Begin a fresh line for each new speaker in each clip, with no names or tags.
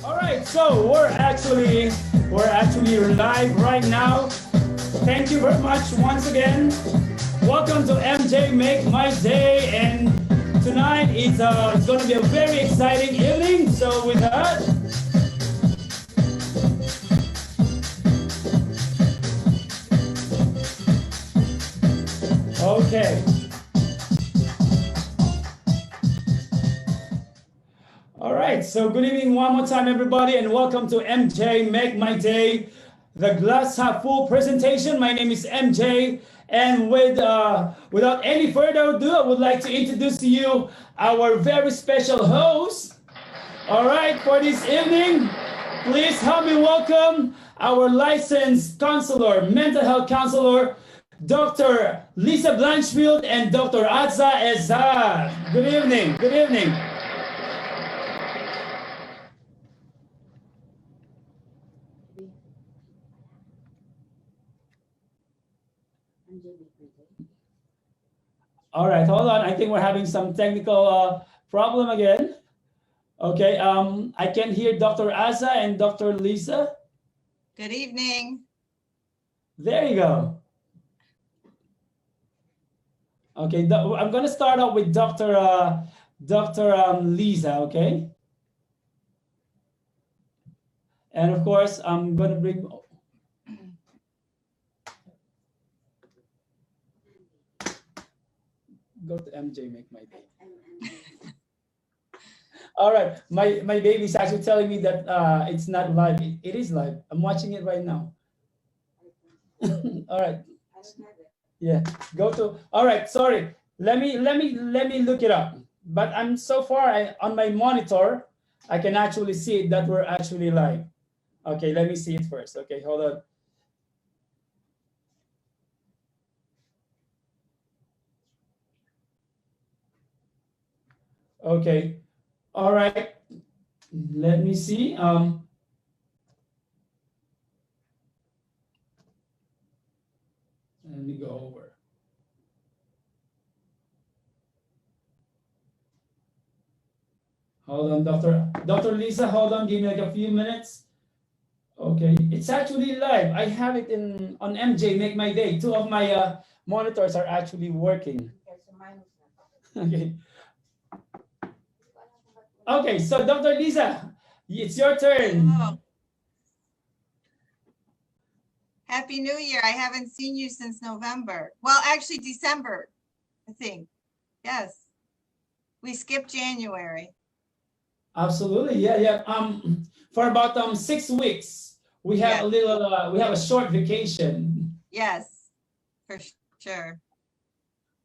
All right, so we're actually live right now. Thank you very much once again. Welcome to MJ Make My Day, and tonight it's going to be a very exciting evening. So with that, okay. All right, so good evening one more time, everybody, and welcome to MJ Make My Day, the glass half full presentation. My name is MJ, and without any further ado, I would like to introduce to you our very special host. All right, for this evening, please help me welcome our licensed counselor, mental health counselor, Dr. Lisa Blanchfield and Dr. Adza Ezad. Good evening. Good evening. All right, hold on. I think we're having some technical problem again. Okay, I can hear Dr. Asa and Dr. Lisa.
Good evening.
There you go. Okay, I'm going to start off with Dr. Lisa, okay? And of course, I'm going to bring... Go to MJ, make my day. All right, my baby's actually telling me that it's not live. It is live. I'm watching it right now. All right. Yeah. Go to. All right. Sorry. Let me look it up. But I'm so far on my monitor, I can actually see that we're actually live. Okay. Let me see it first. Okay. Hold on. Okay. All right. Let me see. Let me go over. Hold on, Dr. Lisa. Hold on. Give me like a few minutes. Okay. It's actually live. I have it on MJ Make My Day. Two of my monitors are actually working. Okay. Okay. So Dr. Lisa, it's your turn.
Oh. Happy New Year. I haven't seen you since November. Well, actually December, I think. Yes. We skipped January.
Absolutely. Yeah, yeah. For about 6 weeks, we have we have a short vacation.
Yes, for sure.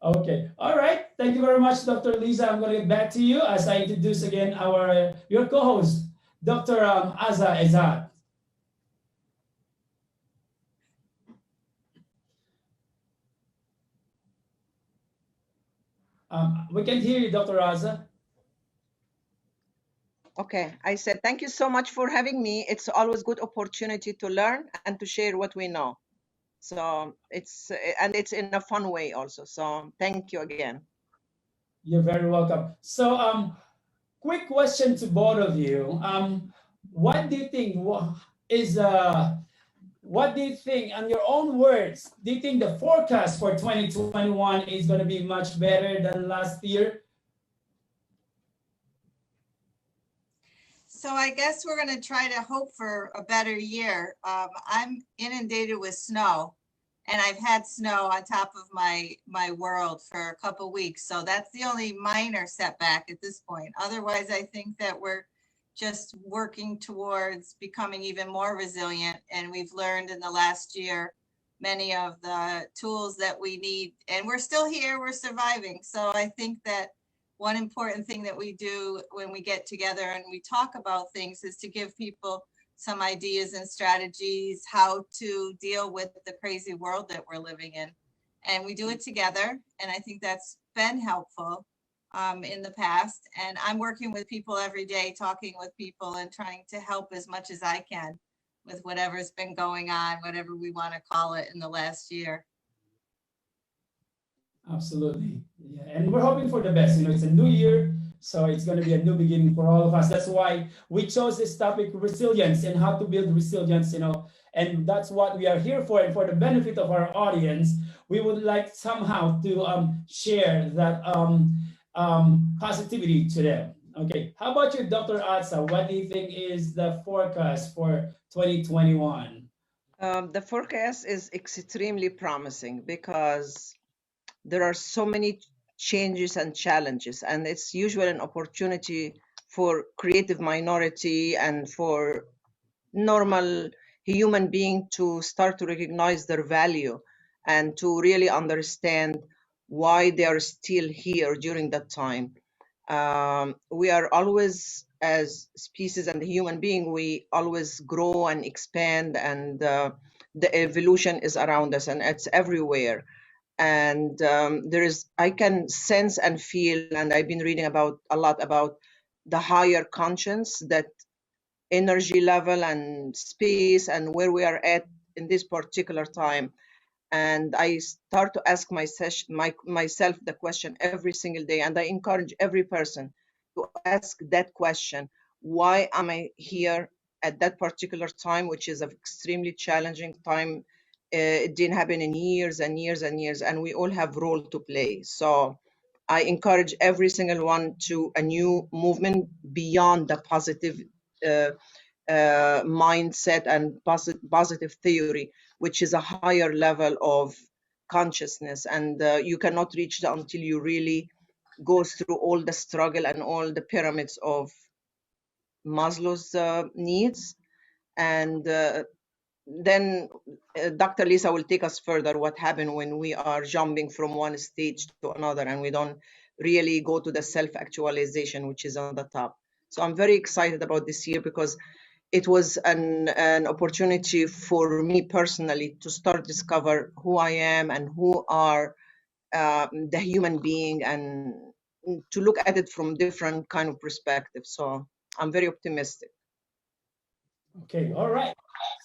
Okay. All right. Thank you very much, Dr. Lisa. I'm going to get back to you as I introduce again our your co-host, Dr. Aza Ezad. We can hear you, Dr. Aza.
Okay, I said thank you so much for having me. It's always good opportunity to learn and to share what we know. So it's in a fun way also. So thank you again.
You're very welcome. So quick question to both of you. What do you think is what do you think, on your own words, do you think the forecast for 2021 is going to be much better than last year?
So I guess we're going to try to hope for a better year. I'm inundated with snow, and I've had snow on top of my world for a couple weeks. So that's the only minor setback at this point. Otherwise, I think that we're just working towards becoming even more resilient. And we've learned in the last year many of the tools that we need, and we're still here, we're surviving. So I think that one important thing that we do when we get together and we talk about things is to give people some ideas and strategies how to deal with the crazy world that we're living in. And we do it together. And I think that's been helpful in the past. And I'm working with people every day, talking with people and trying to help as much as I can with whatever's been going on, whatever we want to call it, in the last year.
Absolutely. Yeah. And we're hoping for the best. You know, it's a new year. So it's going to be a new beginning for all of us. That's why we chose this topic, resilience, and how to build resilience, and that's what we are here for. And for the benefit of our audience, we would like somehow to share that positivity to them. Okay, how about you, Dr. Atsa? What do you think is the forecast for 2021?
The forecast is extremely promising because there are so many changes and challenges, and it's usually an opportunity for creative minority and for normal human being to start to recognize their value and to really understand why they are still here during that time. We are always, as species and human being, we always grow and expand, and the evolution is around us and it's everywhere. And I can sense and feel, and I've been reading about a lot about the higher conscience, that energy level and space and where we are at in this particular time. And I start to ask myself the question every single day, and I encourage every person to ask that question: why am I here at that particular time, which is an extremely challenging time? It didn't happen in years and years and years, and we all have role to play. So I encourage every single one to a new movement beyond the positive uh, mindset and positive theory, which is a higher level of consciousness. And you cannot reach that until you really go through all the struggle and all the pyramids of Maslow's needs. And then Dr. Lisa will take us further what happened when we are jumping from one stage to another and we don't really go to the self-actualization, which is on the top. So I'm very excited about this year because it was an opportunity for me personally to start discover who I am and who are the human being, and to look at it from different kind of perspective. So I'm very optimistic.
Okay, all right.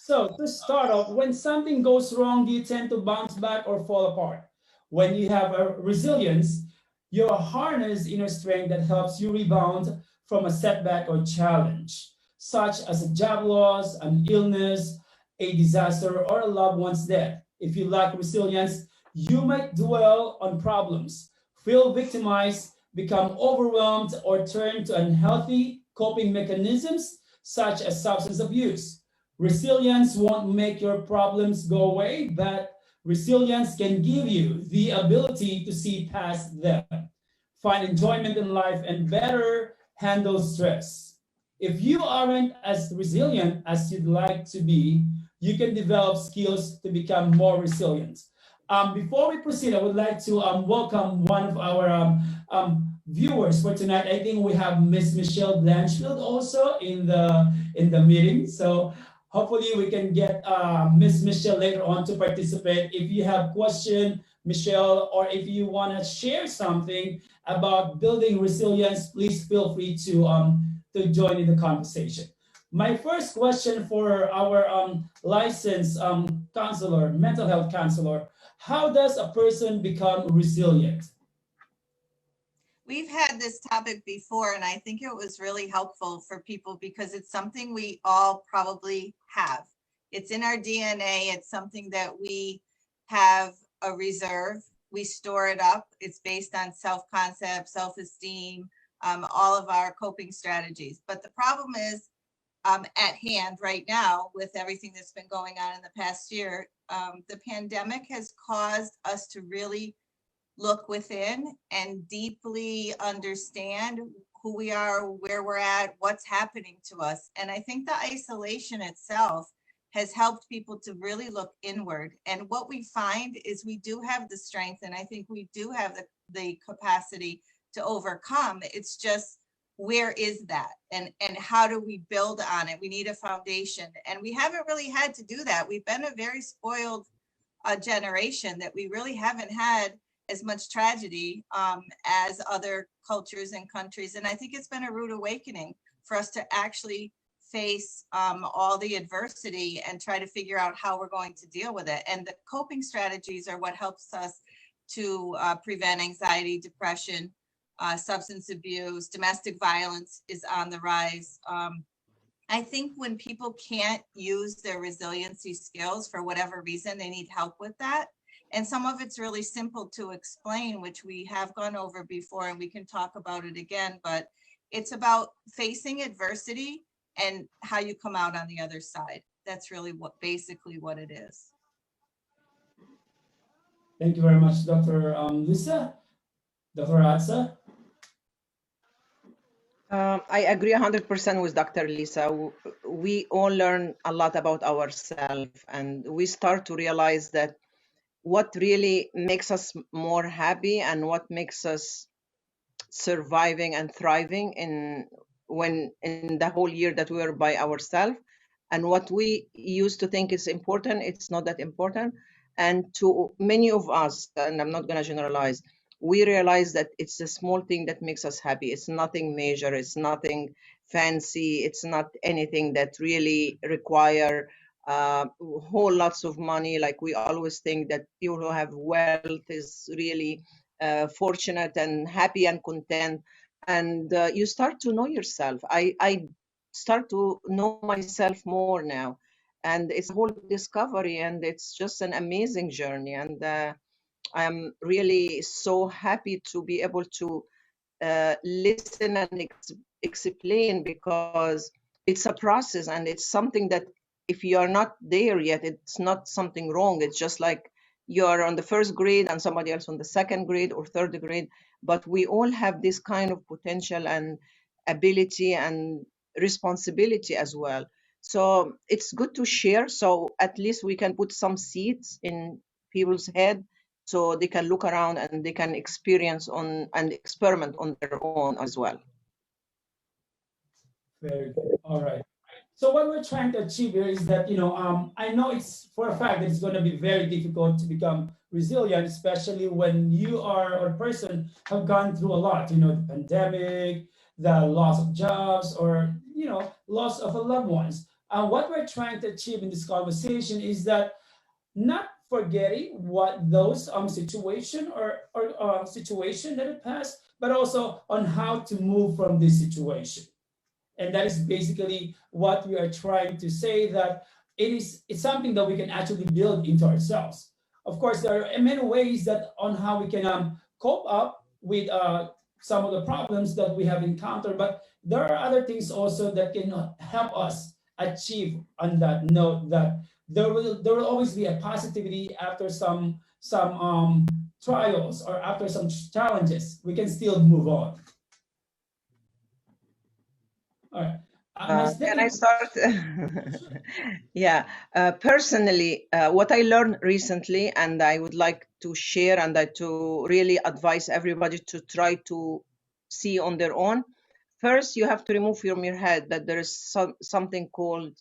So to start off, when something goes wrong, do you tend to bounce back or fall apart? When you have a resilience, you harness inner strength that helps you rebound from a setback or challenge, such as a job loss, an illness, a disaster, or a loved one's death. If you lack resilience, you might dwell on problems, feel victimized, become overwhelmed, or turn to unhealthy coping mechanisms such as substance abuse. Resilience won't make your problems go away, but resilience can give you the ability to see past them, find enjoyment in life, and better handle stress. If you aren't as resilient as you'd like to be, you can develop skills to become more resilient. Before we proceed, I would like to welcome one of our viewers for tonight. I think we have Miss Michelle Blanchfield also in the meeting. So hopefully we can get Miss Michelle later on to participate. If you have question, Michelle, or if you want to share something about building resilience, please feel free to join in the conversation. My first question for our licensed counselor, mental health counselor: how does a person become resilient?
We've had this topic before, and I think it was really helpful for people because it's something we all probably have. It's in our DNA. It's something that we have a reserve. We store it up. It's based on self-concept, self-esteem, all of our coping strategies. But the problem is at hand right now with everything that's been going on in the past year. The pandemic has caused us to really look within and deeply understand who we are, where we're at, what's happening to us. And I think the isolation itself has helped people to really look inward. And what we find is we do have the strength, and I think we do have the capacity to overcome. It's just, where is that? And how do we build on it? We need a foundation. And we haven't really had to do that. We've been a very spoiled generation that we really haven't had as much tragedy as other cultures and countries. And I think it's been a rude awakening for us to actually face all the adversity and try to figure out how we're going to deal with it. And the coping strategies are what helps us to prevent anxiety, depression, substance abuse, domestic violence is on the rise. I think when people can't use their resiliency skills for whatever reason, they need help with that. And some of it's really simple to explain, which we have gone over before, and we can talk about it again, but it's about facing adversity and how you come out on the other side. That's really basically what it is.
Thank you very much, Dr. Lisa. Dr. Atsa?
I agree 100% with Dr. Lisa. We all learn a lot about ourselves, and we start to realize that what really makes us more happy and what makes us surviving and thriving in the whole year that we were by ourselves, and what we used to think is important, it's not that important. And to many of us, and I'm not going to generalize, we realize that it's a small thing that makes us happy. It's nothing major, it's nothing fancy, it's not anything that really require whole lots of money. Like we always think that people who have wealth is really fortunate and happy and content. And you start to know yourself. I start to know myself more now, and it's a whole discovery, and it's just an amazing journey. And I'm really so happy to be able to listen and explain, because it's a process, and it's something that if you are not there yet, it's not something wrong. It's just like you're on the first grade and somebody else on the second grade or third grade, but we all have this kind of potential and ability and responsibility as well. So it's good to share, so at least we can put some seeds in people's head, so they can look around and they can experience on and experiment on their own as well.
Very good. All right. So what we're trying to achieve here is that, I know it's for a fact that it's going to be very difficult to become resilient, especially when you are or a person have gone through a lot, the pandemic, the loss of jobs, or, loss of a loved ones. What we're trying to achieve in this conversation is that not forgetting what those situation or situation that it passed, but also on how to move from this situation. And that is basically what we are trying to say, that it's something that we can actually build into ourselves. Of course, there are many ways that on how we can cope up with some of the problems that we have encountered, but there are other things also that can help us achieve on that note, that there will always be a positivity after some trials or after some challenges. We can still move on. All right.
Can I start? Yeah. Personally, what I learned recently, and I would like to share and to really advise everybody to try to see on their own. First, you have to remove from your head that there is something called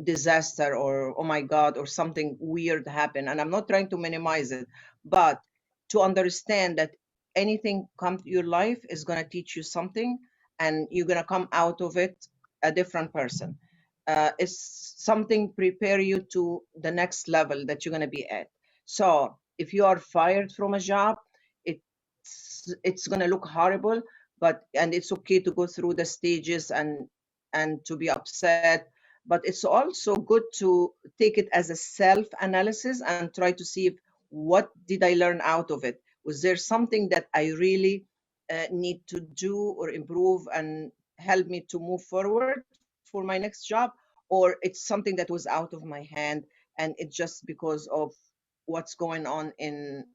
disaster, or oh my God, or something weird happen. And I'm not trying to minimize it, but to understand that anything come to your life is going to teach you something, and you're going to come out of it a different person. It's something prepare you to the next level that you're going to be at. So if you are fired from a job, it's going to look horrible, and it's okay to go through the stages and to be upset, but it's also good to take it as a self-analysis and try to see what did I learn out of it. Was there something that I really need to do or improve and help me to move forward for my next job, or it's something that was out of my hand and it's just because of what's going on in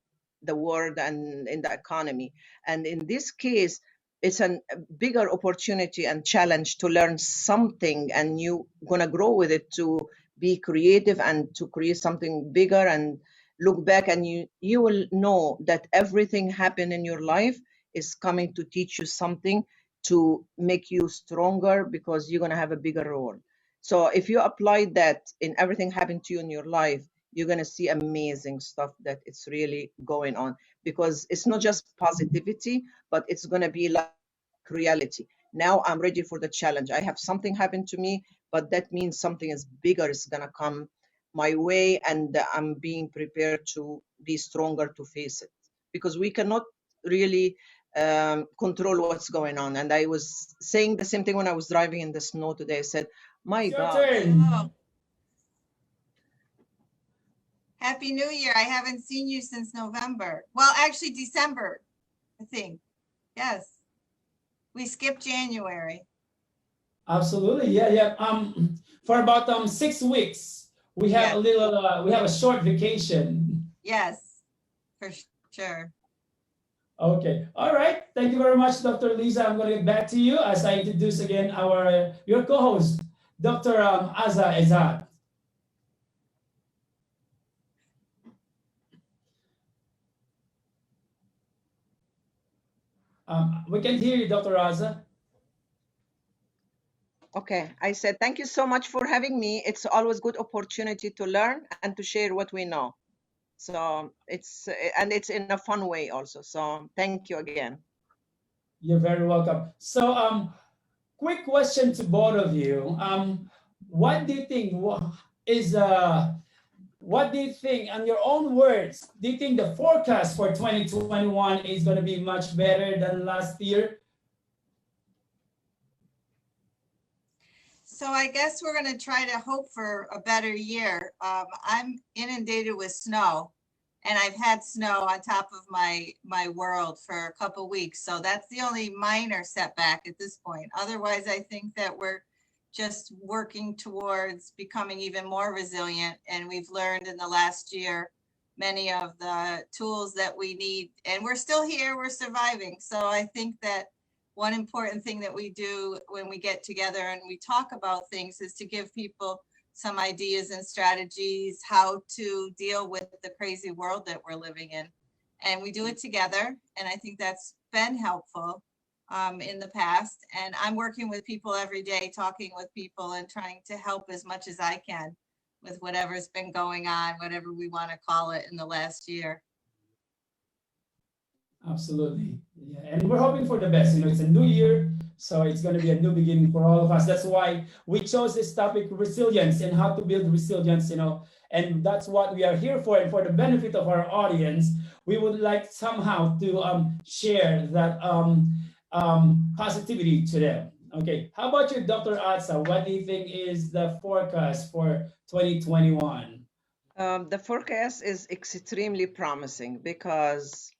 the world and in the economy. And in this case, it's a bigger opportunity and challenge to learn something, and you're gonna grow with it to be creative and to create something bigger, and look back and you will know that everything happened in your life is coming to teach you something, to make you stronger, because you're gonna have a bigger role. So if you apply that in everything happened to you in your life, you're going to see amazing stuff that it's really going on, because it's not just positivity, but it's going to be like reality. Now I'm ready for the challenge. I have something happen to me, but that means something is bigger is going to come my way, and I'm being prepared to be stronger to face it, because we cannot really control what's going on. And I was saying the same thing when I was driving in the snow today. I said, my
It's your
God.
turn.
Oh. Happy New Year. I haven't seen you since November. Well, actually December, I think. Yes. We skipped January.
Absolutely, yeah. For about 6 weeks, we have
Yeah.
a little, we have a short vacation.
Yes, for sure.
Okay, all right. Thank you very much, Dr. Lisa. I'm going to get back to you as I introduce again our your co-host, Dr. Azza Ezad. We can hear you, Dr. Azza.
Okay, I said, thank you so much for having me. It's always good opportunity to learn and to share what we know. So it's in a fun way also. So thank you again.
You're very welcome. So, quick question to both of you. What do you think is what do you think, in your own words, do you think the forecast for 2021 is going to be much better than last year?
So I guess we're going to try to hope for a better year. I'm inundated with snow, and I've had snow on top of my world for a couple weeks. So that's the only minor setback at this point. Otherwise, I think that we're just working towards becoming even more resilient. And we've learned in the last year many of the tools that we need, and we're still here, we're surviving. So I think that one important thing that we do when we get together and we talk about things is to give people some ideas and strategies how to deal with the crazy world that we're living in. And we do it together. And I think that's been helpful in the past. And I'm working with people every day, talking with people and trying to help as much as I can with whatever's been going on, whatever we want to call it in the last year.
Absolutely. Yeah. And we're hoping for the best. It's a new year, so it's going to be a new beginning for all of us. That's why we chose this topic, resilience, and how to build resilience, and that's what we are here for. And for the benefit of our audience, we would like somehow to share that positivity to them. Okay. How about you, Dr. Atsa? What do you think is the forecast for 2021?
The forecast is extremely promising because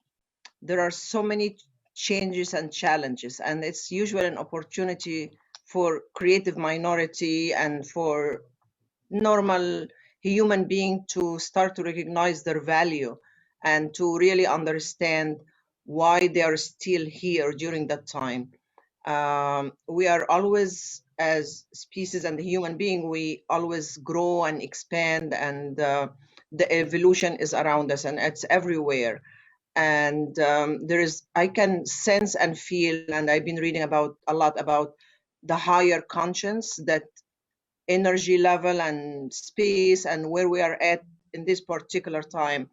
there are so many changes and challenges, and it's usually an opportunity for creative minority and for normal human being to start to recognize their value and to really understand why they are still here during that time. We are always, as species and human being, we always grow and expand, and the evolution is around us and it's everywhere. And I can sense and feel, and I've been reading about a lot about the higher conscience, that energy level and space and where we are at in this particular time.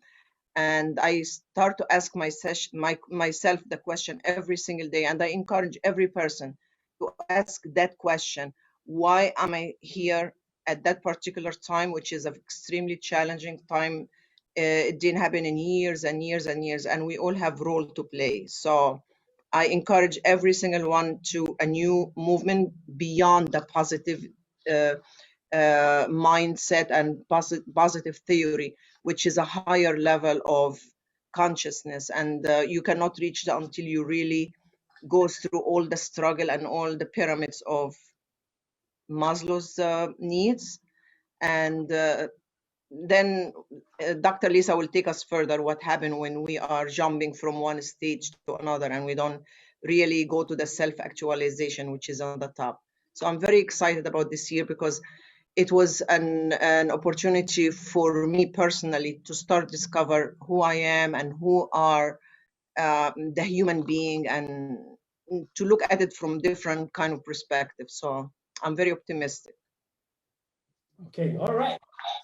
And I start to ask myself the question every single day, and I encourage every person to ask that question: why am I here at that particular time, which is an extremely challenging time? It didn't happen in years and years and years, and we all have role to play. So I encourage every single one to a new movement beyond the positive mindset and positive theory, which is a higher level of consciousness. And you cannot reach that until you really go through all the struggle and all the pyramids of Maslow's needs. And then Dr. Lisa will take us further what happened when we are jumping from one stage to another and we don't really go to the self-actualization, which is on the top. So I'm very excited about this year because it was an opportunity for me personally to start discover who I am and who are the human being, and to look at it from different kind of perspective. So I'm very optimistic.
Okay, all right.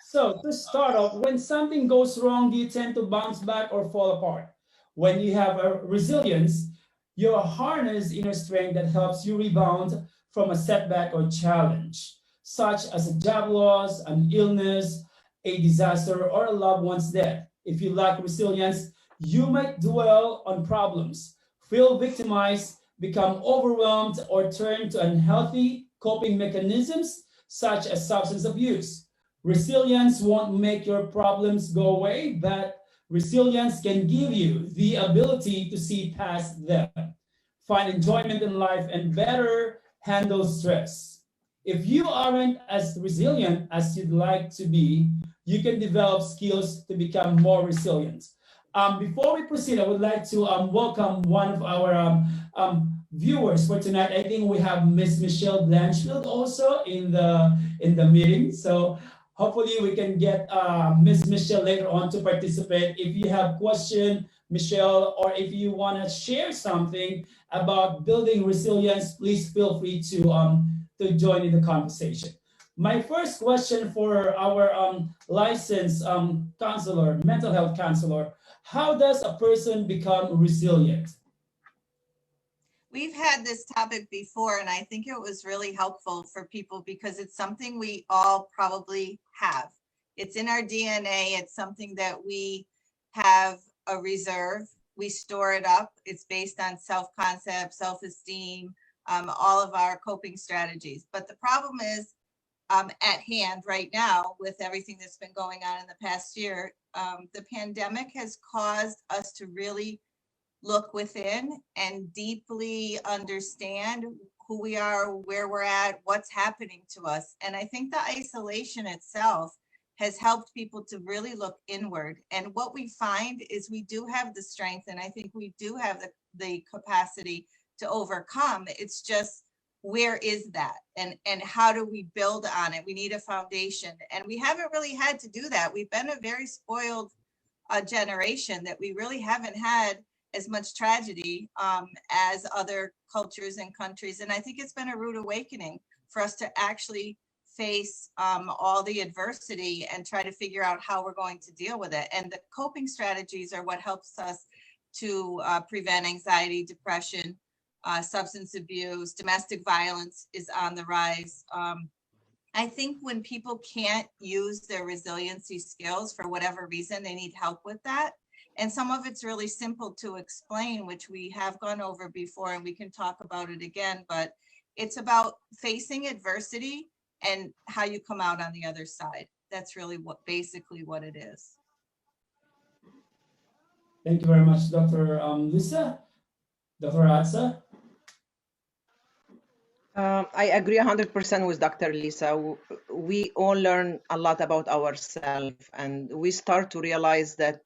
So to start off, when something goes wrong, do you tend to bounce back or fall apart? When you have a resilience, you harness inner strength that helps you rebound from a setback or challenge, such as a job loss, an illness, a disaster, or a loved one's death. If you lack resilience, you might dwell on problems, feel victimized, become overwhelmed, or turn to unhealthy coping mechanisms such as substance abuse. Resilience won't make your problems go away, but resilience can give you the ability to see past them, find enjoyment in life, and better handle stress. If you aren't as resilient as you'd like to be, you can develop skills to become more resilient. Before we proceed, I would like to welcome one of our viewers for tonight. I think we have Miss Michelle Blanchfield also in the meeting. So hopefully we can get Miss Michelle later on to participate. If you have question, Michelle, or if you want to share something about building resilience, please feel free to join in the conversation. My first question for our licensed counselor, mental health counselor, how does a person become resilient?
We've had this topic before, and I think it was really helpful for people because it's something we all probably have. It's in our DNA. It's something that we have a reserve. We store it up. It's based on self-concept, self-esteem, all of our coping strategies. But the problem is at hand right now with everything that's been going on in the past year. The pandemic has caused us to really look within and deeply understand who we are, where we're at, what's happening to us. And I think the isolation itself has helped people to really look inward. And what we find is we do have the strength, and I think we do have the capacity to overcome. It's just, where is that? And how do we build on it? We need a foundation. And we haven't really had to do that. We've been a very spoiled generation that we really haven't had as much tragedy as other cultures and countries. And I think it's been a rude awakening for us to actually face all the adversity and try to figure out how we're going to deal with it. And the coping strategies are what helps us to prevent anxiety, depression, substance abuse, domestic violence is on the rise. I think when people can't use their resiliency skills for whatever reason, they need help with that. And some of it's really simple to explain, which we have gone over before, and we can talk about it again, but it's about facing adversity and how you come out on the other side. That's really basically what it is.
Thank you very much, Dr. Lisa. Dr. Atsa?
I agree 100% with Dr. Lisa. We all learn a lot about ourselves, and we start to realize that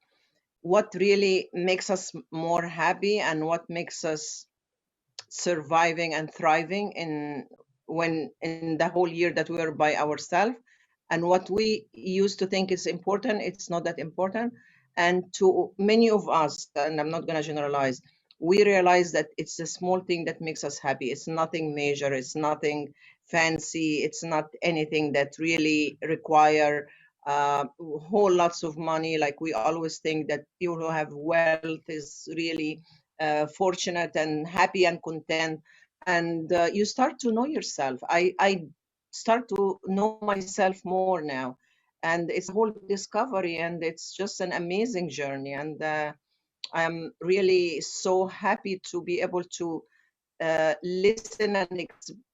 what really makes us more happy and what makes us surviving and thriving in the whole year that we were by ourselves, and what we used to think is important, it's not that important. And to many of us, and I'm not going to generalize, we realize that it's a small thing that makes us happy. It's nothing major, it's nothing fancy, it's not anything that really require whole lots of money. Like we always think that people who have wealth is really fortunate and happy and content. And you start to know yourself. I start to know myself more now, and it's a whole discovery, and it's just an amazing journey. And I'm really so happy to be able to listen and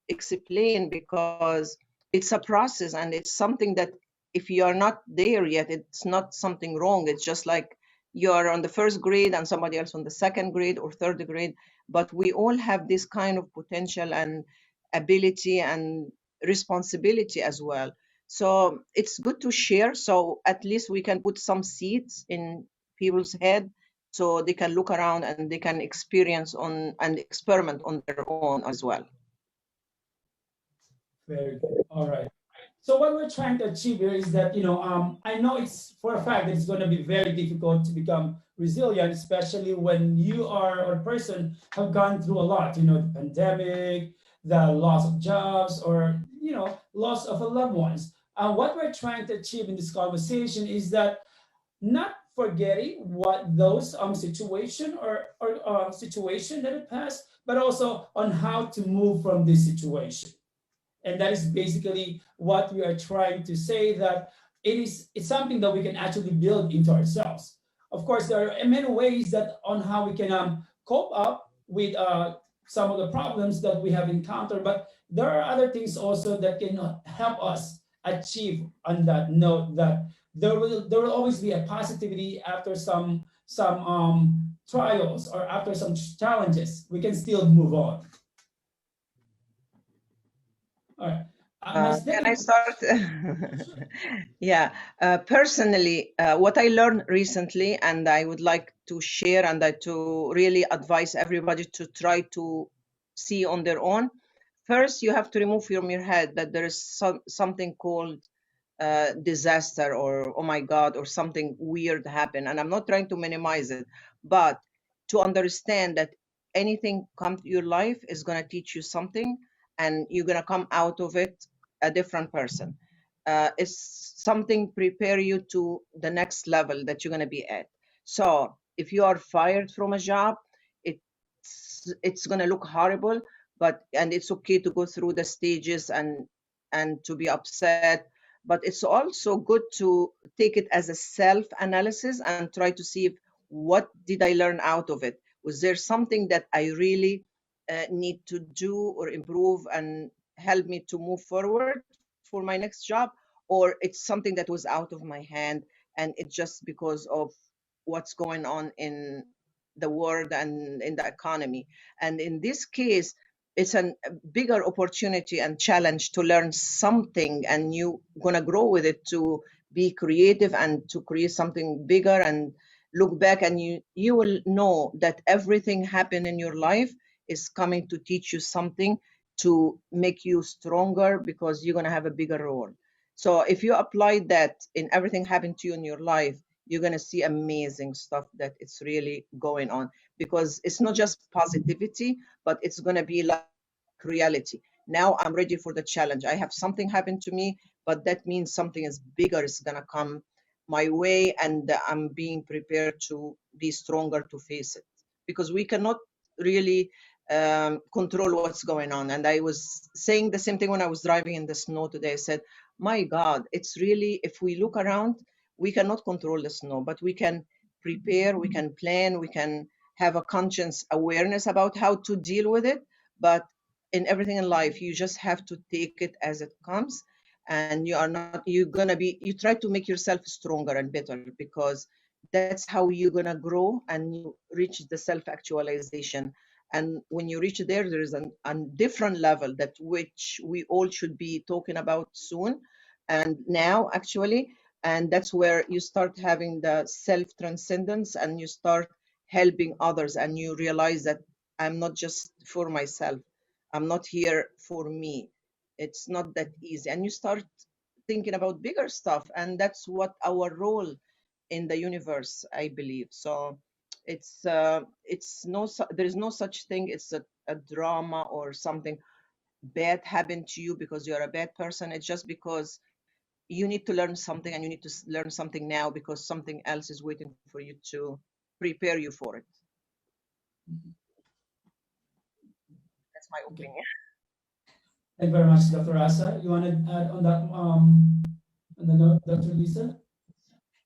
explain, because it's a process, and it's something that if you are not there yet, it's not something wrong. It's just like you're on the first grade and somebody else on the second grade or third grade, but we all have this kind of potential and ability and responsibility as well. So it's good to share, so at least we can put some seeds in people's head so they can look around and they can experience on and experiment on their own as well.
Very good. All right. So what we're trying to achieve here is that, I know it's for a fact that it's going to be very difficult to become resilient, especially when you are or a person have gone through a lot, the pandemic, the loss of jobs, or, loss of a loved ones. What we're trying to achieve in this conversation is that not forgetting what those situation or situation that it passed, but also on how to move from this situation. And that is basically what we are trying to say, that it's something that we can actually build into ourselves. Of course, there are many ways that on how we can cope up with some of the problems that we have encountered, but there are other things also that can help us achieve on that note, that there will always be a positivity after some trials or after some challenges. We can still move on. All right.
Can I start? Yeah. Personally, what I learned recently, and I would like to share and to really advise everybody to try to see on their own. First, you have to remove from your head that there is something called disaster, or oh my God, or something weird happen. And I'm not trying to minimize it, but to understand that anything come to your life is going to teach you something, and you're going to come out of it a different person. It's something prepare you to the next level that you're going to be at. So if you are fired from a job, it's going to look horrible, and it's okay to go through the stages and to be upset, but it's also good to take it as a self analysis and try to see if, what did I learn out of it? Was there something that I really need to do or improve and help me to move forward for my next job, or it's something that was out of my hand and it's just because of what's going on in the world and in the economy. And in this case, it's a bigger opportunity and challenge to learn something, and you gonna grow with it to be creative and to create something bigger, and look back and you will know that everything happened in your life is coming to teach you something, to make you stronger, because you're gonna have a bigger role. So if you apply that in everything happened to you in your life, you're going to see amazing stuff that it's really going on, because it's not just positivity, but it's going to be like reality. Now I'm ready for the challenge. I have something happen to me, but that means something is bigger is going to come my way, and I'm being prepared to be stronger to face it, because we cannot really control what's going on. And I was saying the same thing when I was driving in the snow today. I said, my God, it's really, if we look around, we cannot control the snow, but we can prepare, we can plan, we can have a conscious awareness about how to deal with it. But in everything in life, you just have to take it as it comes. And you're gonna be, you try to make yourself stronger and better, because that's how you're gonna grow and you reach the self-actualization. And when you reach there, there is a different level that which we all should be talking about soon, and now actually. And that's where you start having the self transcendence, and you start helping others, and you realize that I'm not just for myself, I'm not here for me. It's not that easy, and you start thinking about bigger stuff, and that's what our role in the universe, I believe. So it's no there is no such thing, it's a drama or something bad happened to you because you're a bad person. It's just because you need to learn something, and you need to learn something now, because something else is waiting for you to prepare you for it. That's my
Okay.
opinion.
Thank you very much, Dr. Asa. You want to add on that on the note, Dr. Lisa?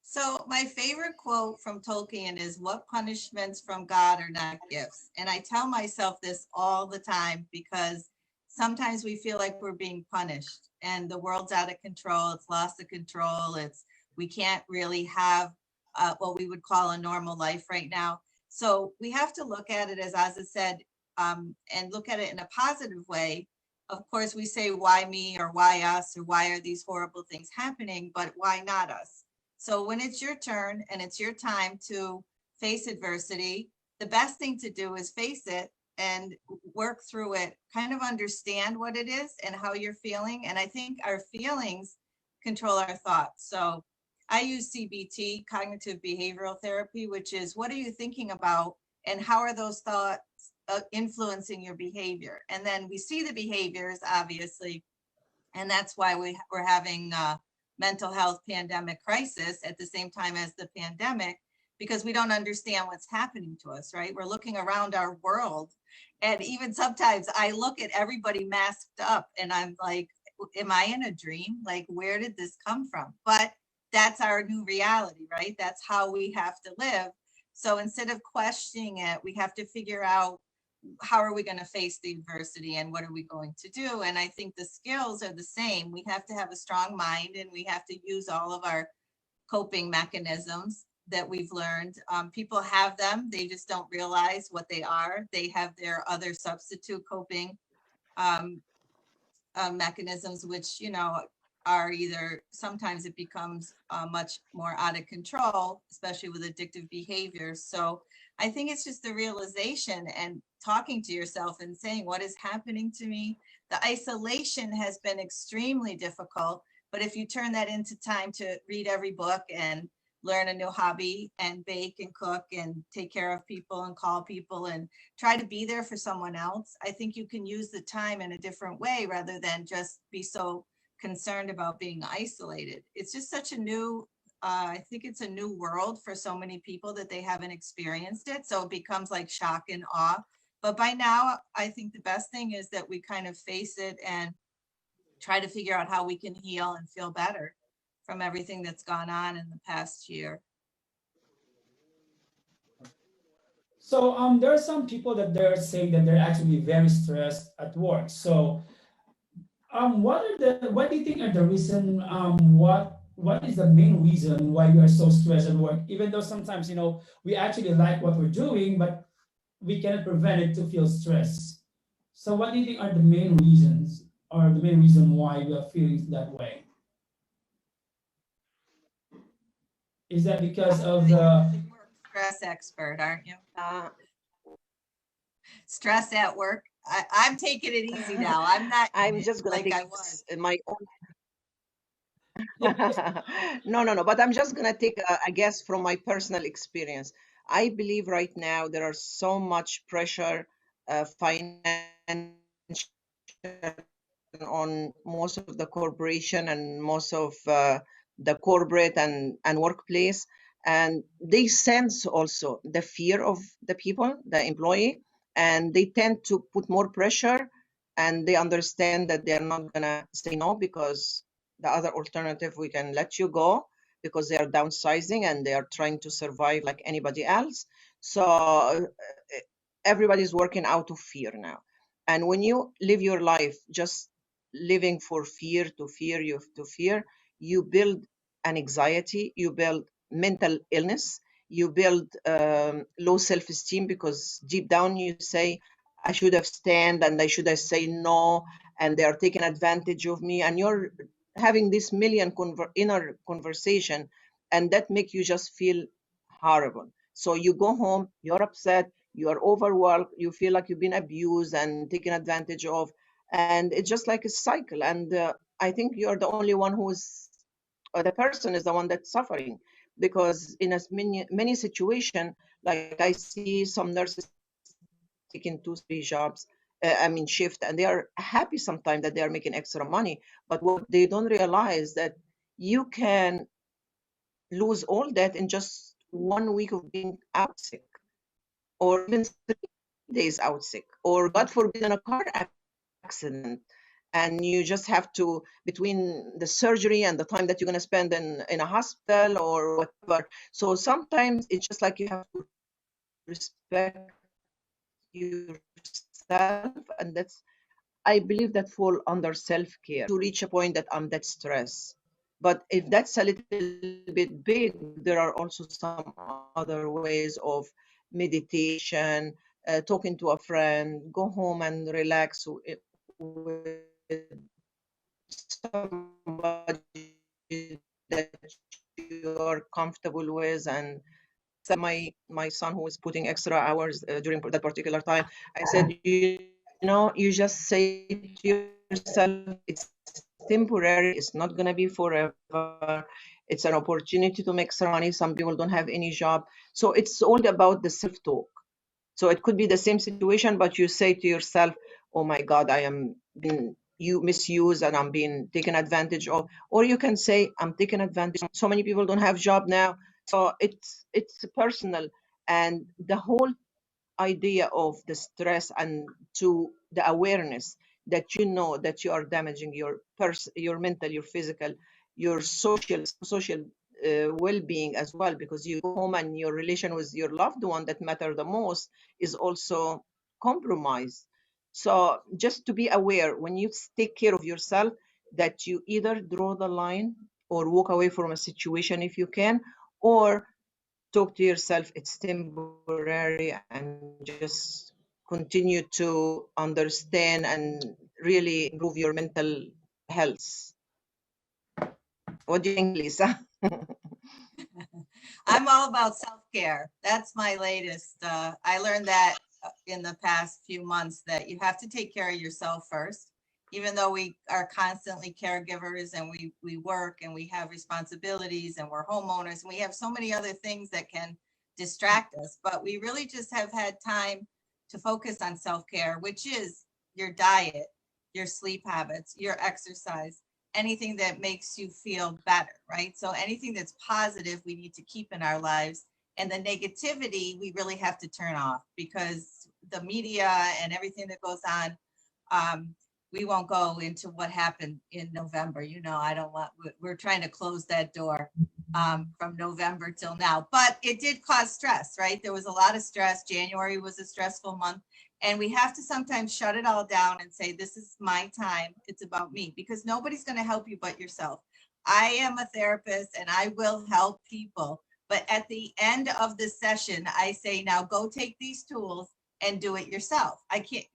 So my favorite quote from Tolkien is, "What punishments from God are not gifts?" And I tell myself this all the time, because sometimes we feel like we're being punished and the world's out of control. It's lost of control. We can't really have what we would call a normal life right now. So we have to look at it, as Azza said, and look at it in a positive way. Of course, we say, why me, or why us, or why are these horrible things happening, but why not us? So when it's your turn and it's your time to face adversity, the best thing to do is face it and work through it, kind of understand what it is and how you're feeling. And I think our feelings control our thoughts. So I use CBT, cognitive behavioral therapy, which is, what are you thinking about and how are those thoughts influencing your behavior? And then we see the behaviors, obviously, and that's why we're having mental health pandemic crisis at the same time as the pandemic, because we don't understand what's happening to us, right? We're looking around our world, and even sometimes I look at everybody masked up and I'm like, am I in a dream? Like, where did this come from? But that's our new reality, right? That's how we have to live. So instead of questioning it, we have to figure out how are we going to face the adversity and what are we going to do? And I think the skills are the same. We have to have a strong mind and we have to use all of our coping mechanisms that we've learned. People have them, they just don't realize what they are. They have their other substitute coping mechanisms, which, you know, are either, sometimes it becomes much more out of control, especially with addictive behaviors. So I think it's just the realization and talking to yourself and saying, what is happening to me? The isolation has been extremely difficult, but if you turn that into time to read every book and learn a new hobby and bake and cook and take care of people and call people and try to be there for someone else, I think you can use the time in a different way rather than just be so concerned about being isolated. It's just such a new, I think it's a new world for so many people that they haven't experienced it. So it becomes like shock and awe. But by now, I think the best thing is that we kind of face it and try to figure out how we can heal and feel better from everything that's gone on in the past year.
So there are some people that they're saying that they're actually very stressed at work. So what do you think are the reason, what is the main reason why you are so stressed at work? Even though sometimes, you know, we actually like what we're doing, but we cannot prevent it to feel stress. So what do you think are the main reasons or the main reason why we are feeling that way? Is that because of the
Stress expert, aren't you?
Uh,
Stress at work. I'm taking it easy now. I'm not
I'm just gonna
like
take
I was.
my
yes,
no, but I'm just gonna take a guess from my personal experience. I believe right now there are so much pressure, financial, on most of the corporation and most of the corporate and workplace, and they sense also the fear of the people, the employee, and they tend to put more pressure, and they understand that they're not gonna say no, because the other alternative, we can let you go, because they are downsizing and they are trying to survive like anybody else. So everybody's working out of fear now. And when you live your life just living for fear to fear, you build an anxiety, you build mental illness, you build low self-esteem, because deep down you say, I should have stand and I should have say no, and they are taking advantage of me, and you're having this million inner conversation, and that make you just feel horrible. So you go home, you're upset, you are overwhelmed, you feel like you've been abused and taken advantage of, and it's just like a cycle. And I think you're the only one who's, or the person is the one that's suffering, because in as many situations, like I see some nurses taking 2 3 jobs, I mean shift, and they are happy sometimes that they are making extra money, but what they don't realize that you can lose all that in just 1 week of being out sick, or even 3 days out sick, or God forbid in a car accident, and you just have to, between the surgery and the time that you're going to spend in a hospital or whatever. So sometimes it's just like you have to respect yourself, and that's, I believe, that fall under self-care to reach a point that I'm that stressed. But if that's a little bit big, there are also some other ways of meditation, talking to a friend, go home and relax with somebody that you're comfortable with. And my son, who is putting extra hours during that particular time, I said, you just say to yourself, it's temporary, it's not going to be forever, it's an opportunity to make some money. Some people don't have any job, so it's all about the self-talk. So it could be the same situation, but you say to yourself, oh my God, I am being misused and I'm being taken advantage of. Or you can say, I'm taken advantage. So many people don't have job now. So it's personal. And the whole idea of the stress and to the awareness that you know that you are damaging your mental, your physical, your social well-being as well, because you go home and your relation with your loved one that matter the most is also compromised. So just to be aware when you take care of yourself, that you either draw the line or walk away from a situation if you can, or talk to yourself it's temporary, and just continue to understand and really improve your mental health. What do you think, Lisa?
I'm all about self-care. That's my latest. I learned that in the past few months that you have to take care of yourself first. Even though we are constantly caregivers and we work and we have responsibilities and we're homeowners and we have so many other things that can distract us, but we really just have had time to focus on self-care, which is your diet, your sleep habits, your exercise, anything that makes you feel better, right? So anything that's positive, we need to keep in our lives. And the negativity, we really have to turn off, because the media and everything that goes on, we won't go into what happened in November. You know, I don't want, we're trying to close that door from November till now, but it did cause stress, right? There was a lot of stress. January was a stressful month. And we have to sometimes shut it all down and say, this is my time. It's about me, because nobody's going to help you but yourself. I am a therapist and I will help people. But at the end of the session, I say, now go take these tools and do it yourself.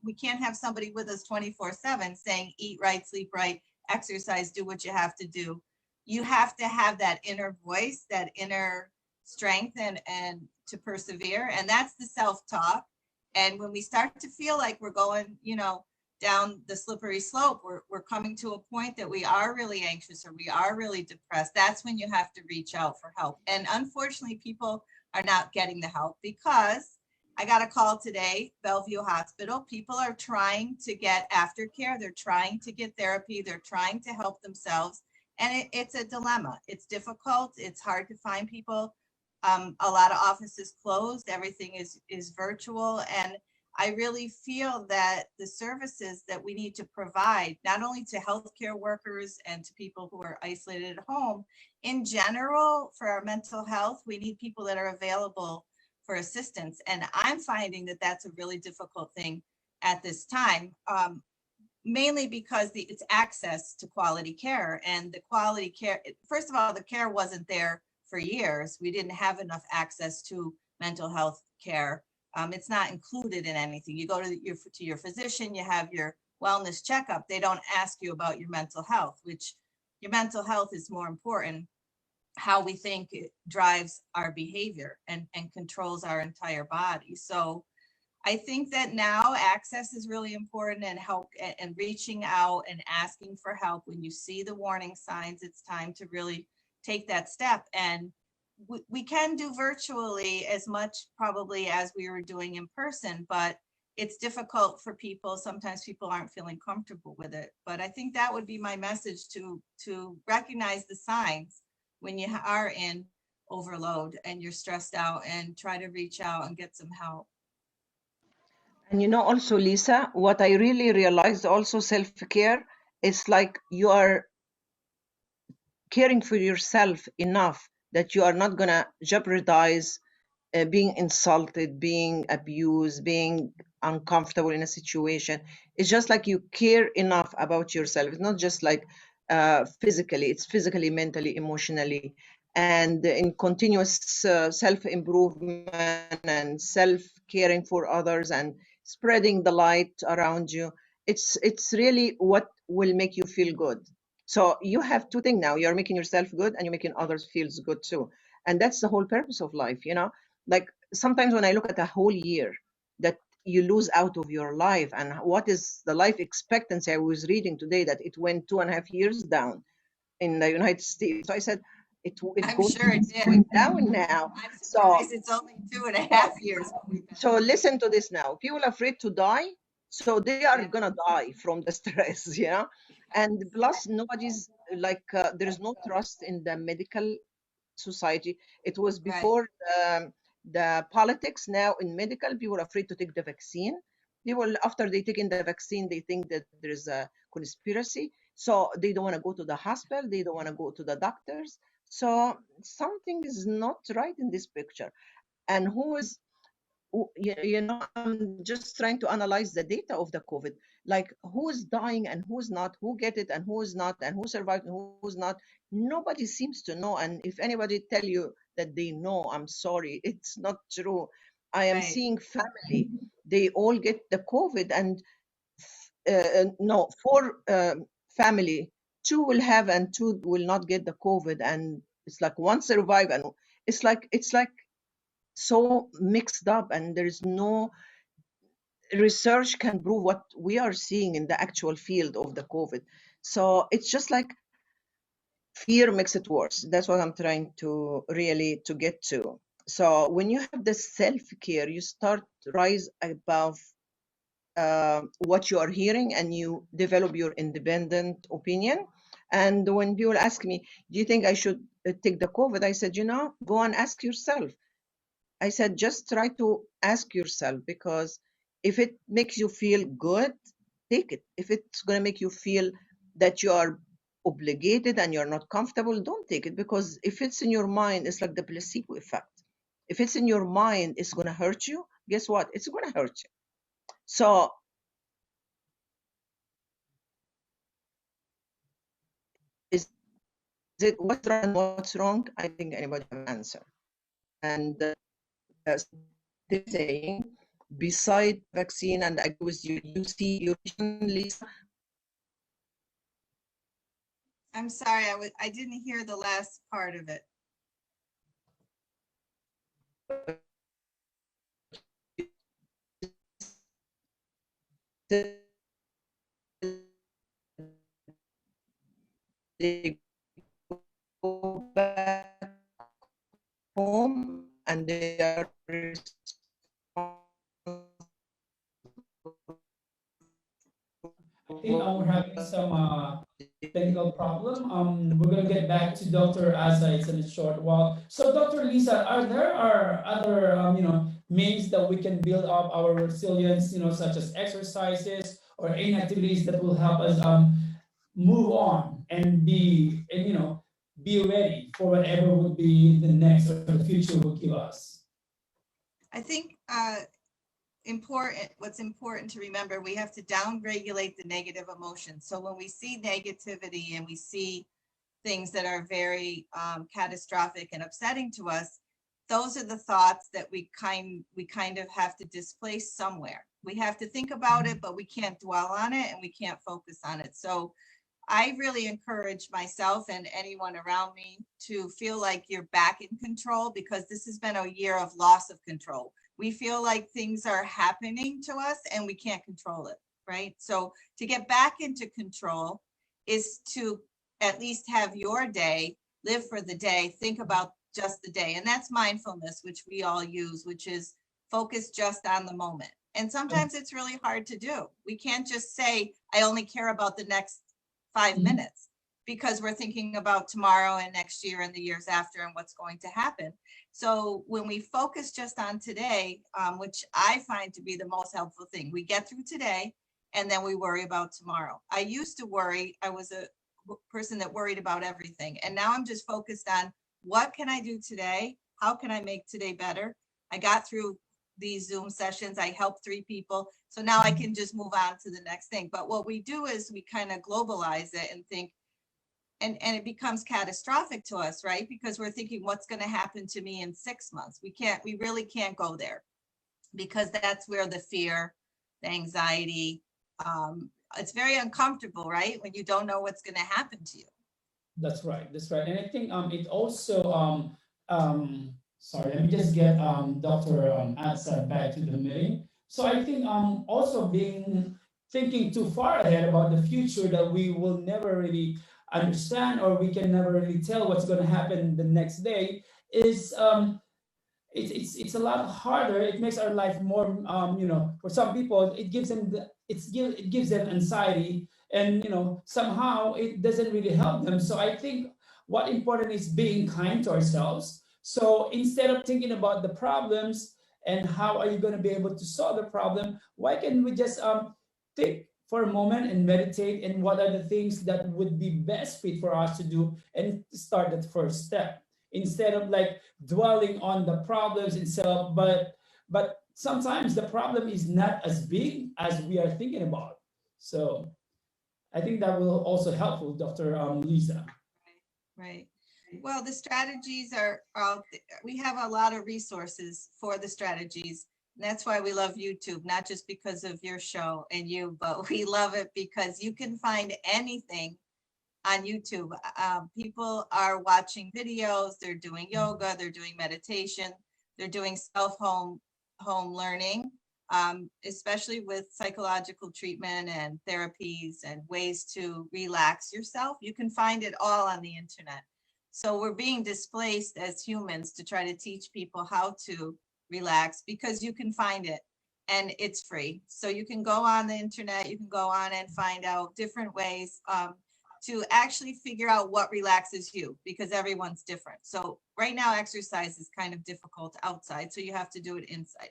We can't have somebody with us 24/7 saying, eat right, sleep right, exercise, do what you have to do. You have to have that inner voice, that inner strength and to persevere. And that's the self-talk. And when we start to feel like we're going, you know, down the slippery slope, we're coming to a point that we are really anxious or we are really depressed, that's when you have to reach out for help. And unfortunately, people are not getting the help, because I got a call today, Bellevue Hospital. People are trying to get aftercare. They're trying to get therapy. They're trying to help themselves. And it's a dilemma. It's difficult. It's hard to find people. A lot of offices closed. Everything is virtual. And I really feel that the services that we need to provide, not only to healthcare workers and to people who are isolated at home, in general, for our mental health, we need people that are available for assistance. And I'm finding that that's a really difficult thing at this time, mainly because it's access to quality care. And the quality care, first of all, the care wasn't there for years. We didn't have enough access to mental health care. It's not included in anything. You go to your physician, you have your wellness checkup. They don't ask you about your mental health, which your mental health is more important. How we think it drives our behavior and controls our entire body. So I think that now access is really important, and help and reaching out and asking for help when you see the warning signs. It's time to really take that step. And we can do virtually as much probably as we were doing in person, but it's difficult for people. Sometimes people aren't feeling comfortable with it. But I think that would be my message, to recognize the signs when you are in overload and you're stressed out, and try to reach out and get some help.
And you know, also, Lisa, what I really realized also, self-care is like you are caring for yourself enough that you are not going to jeopardize being insulted, being abused, being uncomfortable in a situation. It's just like you care enough about yourself. It's not just like physically, it's physically, mentally, emotionally, and in continuous self-improvement and self-caring for others and spreading the light around you. It's really what will make you feel good. So you have two things now. You're making yourself good and you're making others feel good too. And that's the whole purpose of life, you know? Like sometimes when I look at a whole year that you lose out of your life, and what is the life expectancy? I was reading today that it went 2.5 years down in the United States. So I said,
I'm sure it
it's
did.
going down now.
I'm
So
surprised it's only 2.5 years.
so listen to this now. People are afraid to die, so they are
Yeah.
gonna die from the stress, you know. And plus, nobody's like there is no trust in the medical society. It was
Right.
before the politics. Now in medical, people are afraid to take the vaccine. People, after they take in the vaccine, they think that there's a conspiracy, so they don't want to go to the hospital. They don't want to go to the doctors. So something is not right in this picture. And I'm just trying to analyze the data of the COVID, like who's dying and who's not, who get it and who's not, and who survived and who's not. Nobody seems to know. And if anybody tell you that they know, I'm sorry, it's not true. I am
Right.
seeing family, they all get the COVID, and no, four family, two will have and two will not get the COVID, and it's like one survive, and it's like so mixed up, and there is no research can prove what we are seeing in the actual field of the COVID. So it's just like fear makes it worse. That's what I'm trying to really to get to. So when you have the self-care, you start rise above what you are hearing, and you develop your independent opinion. And when people ask me, do you think I should take the COVID? I said, go and ask yourself. I said, just try to ask yourself, because if it makes you feel good, take it. If it's going to make you feel that you are obligated and you're not comfortable, don't take it, because if it's in your mind, it's like the placebo effect. If it's in your mind, it's going to hurt you. Guess what? It's going to hurt you. So is it what's right and what's wrong? I think anybody have an answer. And they're saying, beside vaccine, and I agree with you, you see your Lisa.
I'm sorry, I didn't hear the last part of it.
They go back home and they are
I think we're having some technical problem. We're gonna get back to Dr. Azza in a short while. So, Dr. Lisa, are other means that we can build up our resilience, such as exercises or any activities that will help us move on and be ready for whatever would be the next or the future will give us.
I think what's important to remember, we have to downregulate the negative emotions. So when we see negativity and we see things that are very catastrophic and upsetting to us, those are the thoughts that we kind of have to displace somewhere. We have to think about it, but we can't dwell on it and we can't focus on it. So I really encourage myself and anyone around me to feel like you're back in control, because this has been a year of loss of control. We feel like things are happening to us and we can't control it, right? So to get back into control is to at least have your day, live for the day, think about just the day. And that's mindfulness, which we all use, which is focus just on the moment. And sometimes it's really hard to do. We can't just say, I only care about the next 5 minutes, because we're thinking about tomorrow and next year and the years after and what's going to happen. So when we focus just on today, which I find to be the most helpful thing, we get through today and then we worry about tomorrow. I used to worry. I was a person that worried about everything. And now I'm just focused on what can I do today? How can I make today better? I got through these Zoom sessions. I helped 3 people. So now I can just move on to the next thing. But what we do is we kind of globalize it and think, and it becomes catastrophic to us, right? Because we're thinking, what's going to happen to me in 6 months? We really can't go there, because that's where the fear, the anxiety, it's very uncomfortable, right? When you don't know what's going to happen to you.
That's right. That's right. And I think it also sorry, let me just get Dr. Adsa back to the meeting. So I think also being thinking too far ahead about the future that we will never really understand, or we can never really tell what's going to happen the next day is it's a lot harder. It makes our life more for some people it gives them it gives them anxiety, and somehow it doesn't really help them. So I think what important is being kind to ourselves. So instead of thinking about the problems and how are you going to be able to solve the problem, why can't we just think for a moment and meditate, and what are the things that would be best fit for us to do, and start that first step instead of like dwelling on the problems itself, but sometimes the problem is not as big as we are thinking about. So I think that will also help with Dr. Lisa.
Right. Well, the strategies are out. We have a lot of resources for the strategies. And that's why we love YouTube, not just because of your show and you, but we love it because you can find anything on YouTube. People are watching videos, they're doing yoga, they're doing meditation, they're doing home learning, especially with psychological treatment and therapies and ways to relax yourself. You can find it all on the internet. So we're being displaced as humans to try to teach people how to relax because you can find it and it's free. So you can go on the internet, you can go on and find out different ways to actually figure out what relaxes you because everyone's different. So right now exercise is kind of difficult outside, so you have to do it inside.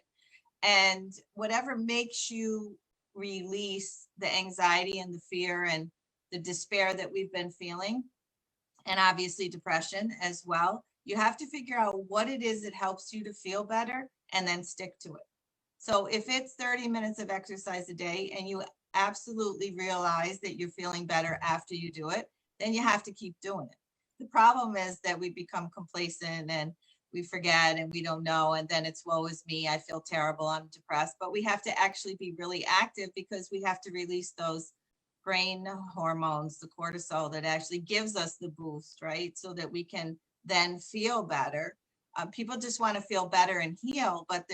And whatever makes you release the anxiety and the fear and the despair that we've been feeling, and obviously depression as well, you have to figure out what it is that helps you to feel better and then stick to it. So if it's 30 minutes of exercise a day and you absolutely realize that you're feeling better after you do it, then you have to keep doing it. The problem is that we become complacent and we forget and we don't know, and then it's woe is me, I feel terrible, I'm depressed. But we have to actually be really active because we have to release those brain hormones, the cortisol that actually gives us the boost, right? So that we can then feel better. People just want to feel better and heal, but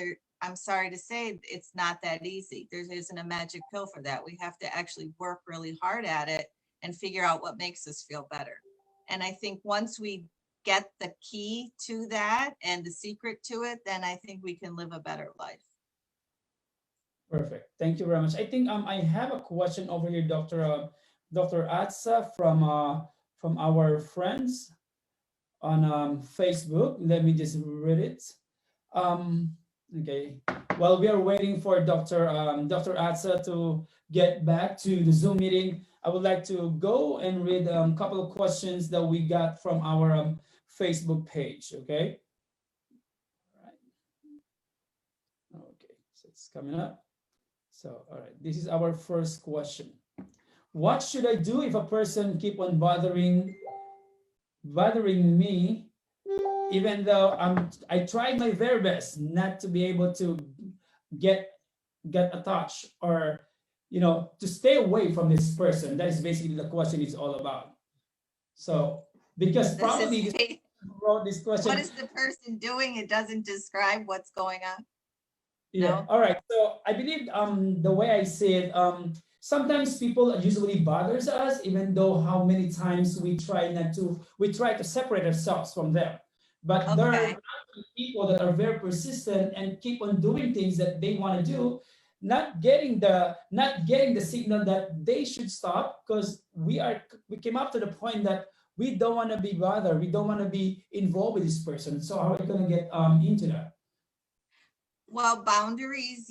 I'm sorry to say it's not that easy. There isn't a magic pill for that. We have to actually work really hard at it and figure out what makes us feel better. And I think once we get the key to that and the secret to it, then I think we can live a better life.
Perfect. Thank you very much. I think I have a question over here, Dr. Atsa from our friends on Facebook. Let me just read it. Okay. While we are waiting for Dr. Atsa to get back to the Zoom meeting, I would like to go and read a couple of questions that we got from our Facebook page. Okay. All right. Okay. So it's coming up. So, all right. This is our first question. What should I do if a person keep on bothering me, even though I tried my very best not to be able to get a touch, or to stay away from this person? That is basically the question is all about. So because probably this wrote this question.
What is the person doing? It doesn't describe what's going on.
Yeah.
No?
All right. So I believe the way I see it, sometimes people usually bothers us, even though how many times we try to separate ourselves from them. But there are
Okay.
people that are very persistent and keep on doing things that they want to do, not getting the signal that they should stop, because we came up to the point that we don't want to be bothered, we don't want to be involved with this person. So how are we going to get into that?
Well, boundaries,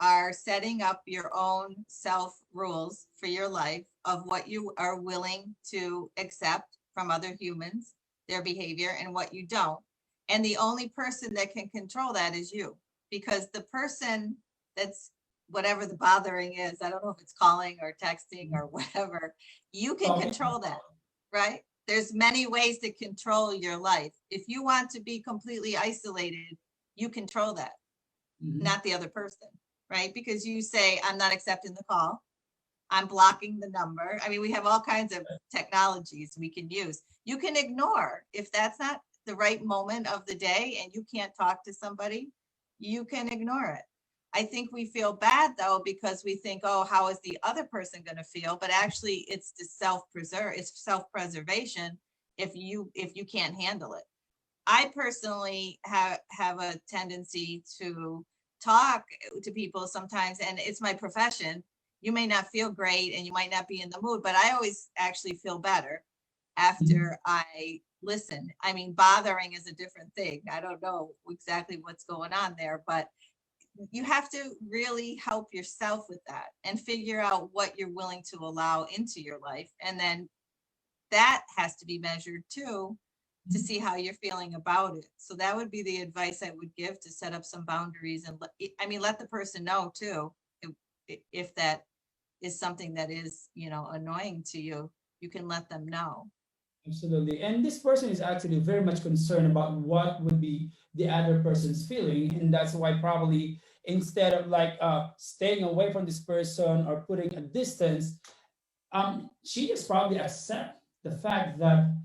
are setting up your own self rules for your life of what you are willing to accept from other humans, their behavior, and what you don't. And the only person that can control that is you, because the person that's whatever the bothering is, I don't know if it's calling or texting or whatever, you can control that, right? There's many ways to control your life. If you want to be completely isolated, you control that. Not the other person, right? Because you say, I'm not accepting the call, I'm blocking the number. I mean, we have all kinds of technologies we can use. You can ignore if that's not the right moment of the day and you can't talk to somebody, you can ignore it. I think we feel bad though, because we think, oh, how is the other person going to feel? But actually it's it's self-preservation if you can't handle it. I personally have a tendency to talk to people sometimes, and it's my profession. You may not feel great and you might not be in the mood, but I always actually feel better after I listen. I mean, bothering is a different thing. I don't know exactly what's going on there, but you have to really help yourself with that and figure out what you're willing to allow into your life. And then that has to be measured too, to see how you're feeling about it. So that would be the advice I would give, to set up some boundaries and let the person know too, if that is something that is, annoying to you, you can let them know.
Absolutely. And this person is actually very much concerned about what would be the other person's feeling. And that's why probably instead of like staying away from this person or putting a distance, she just probably accept the fact that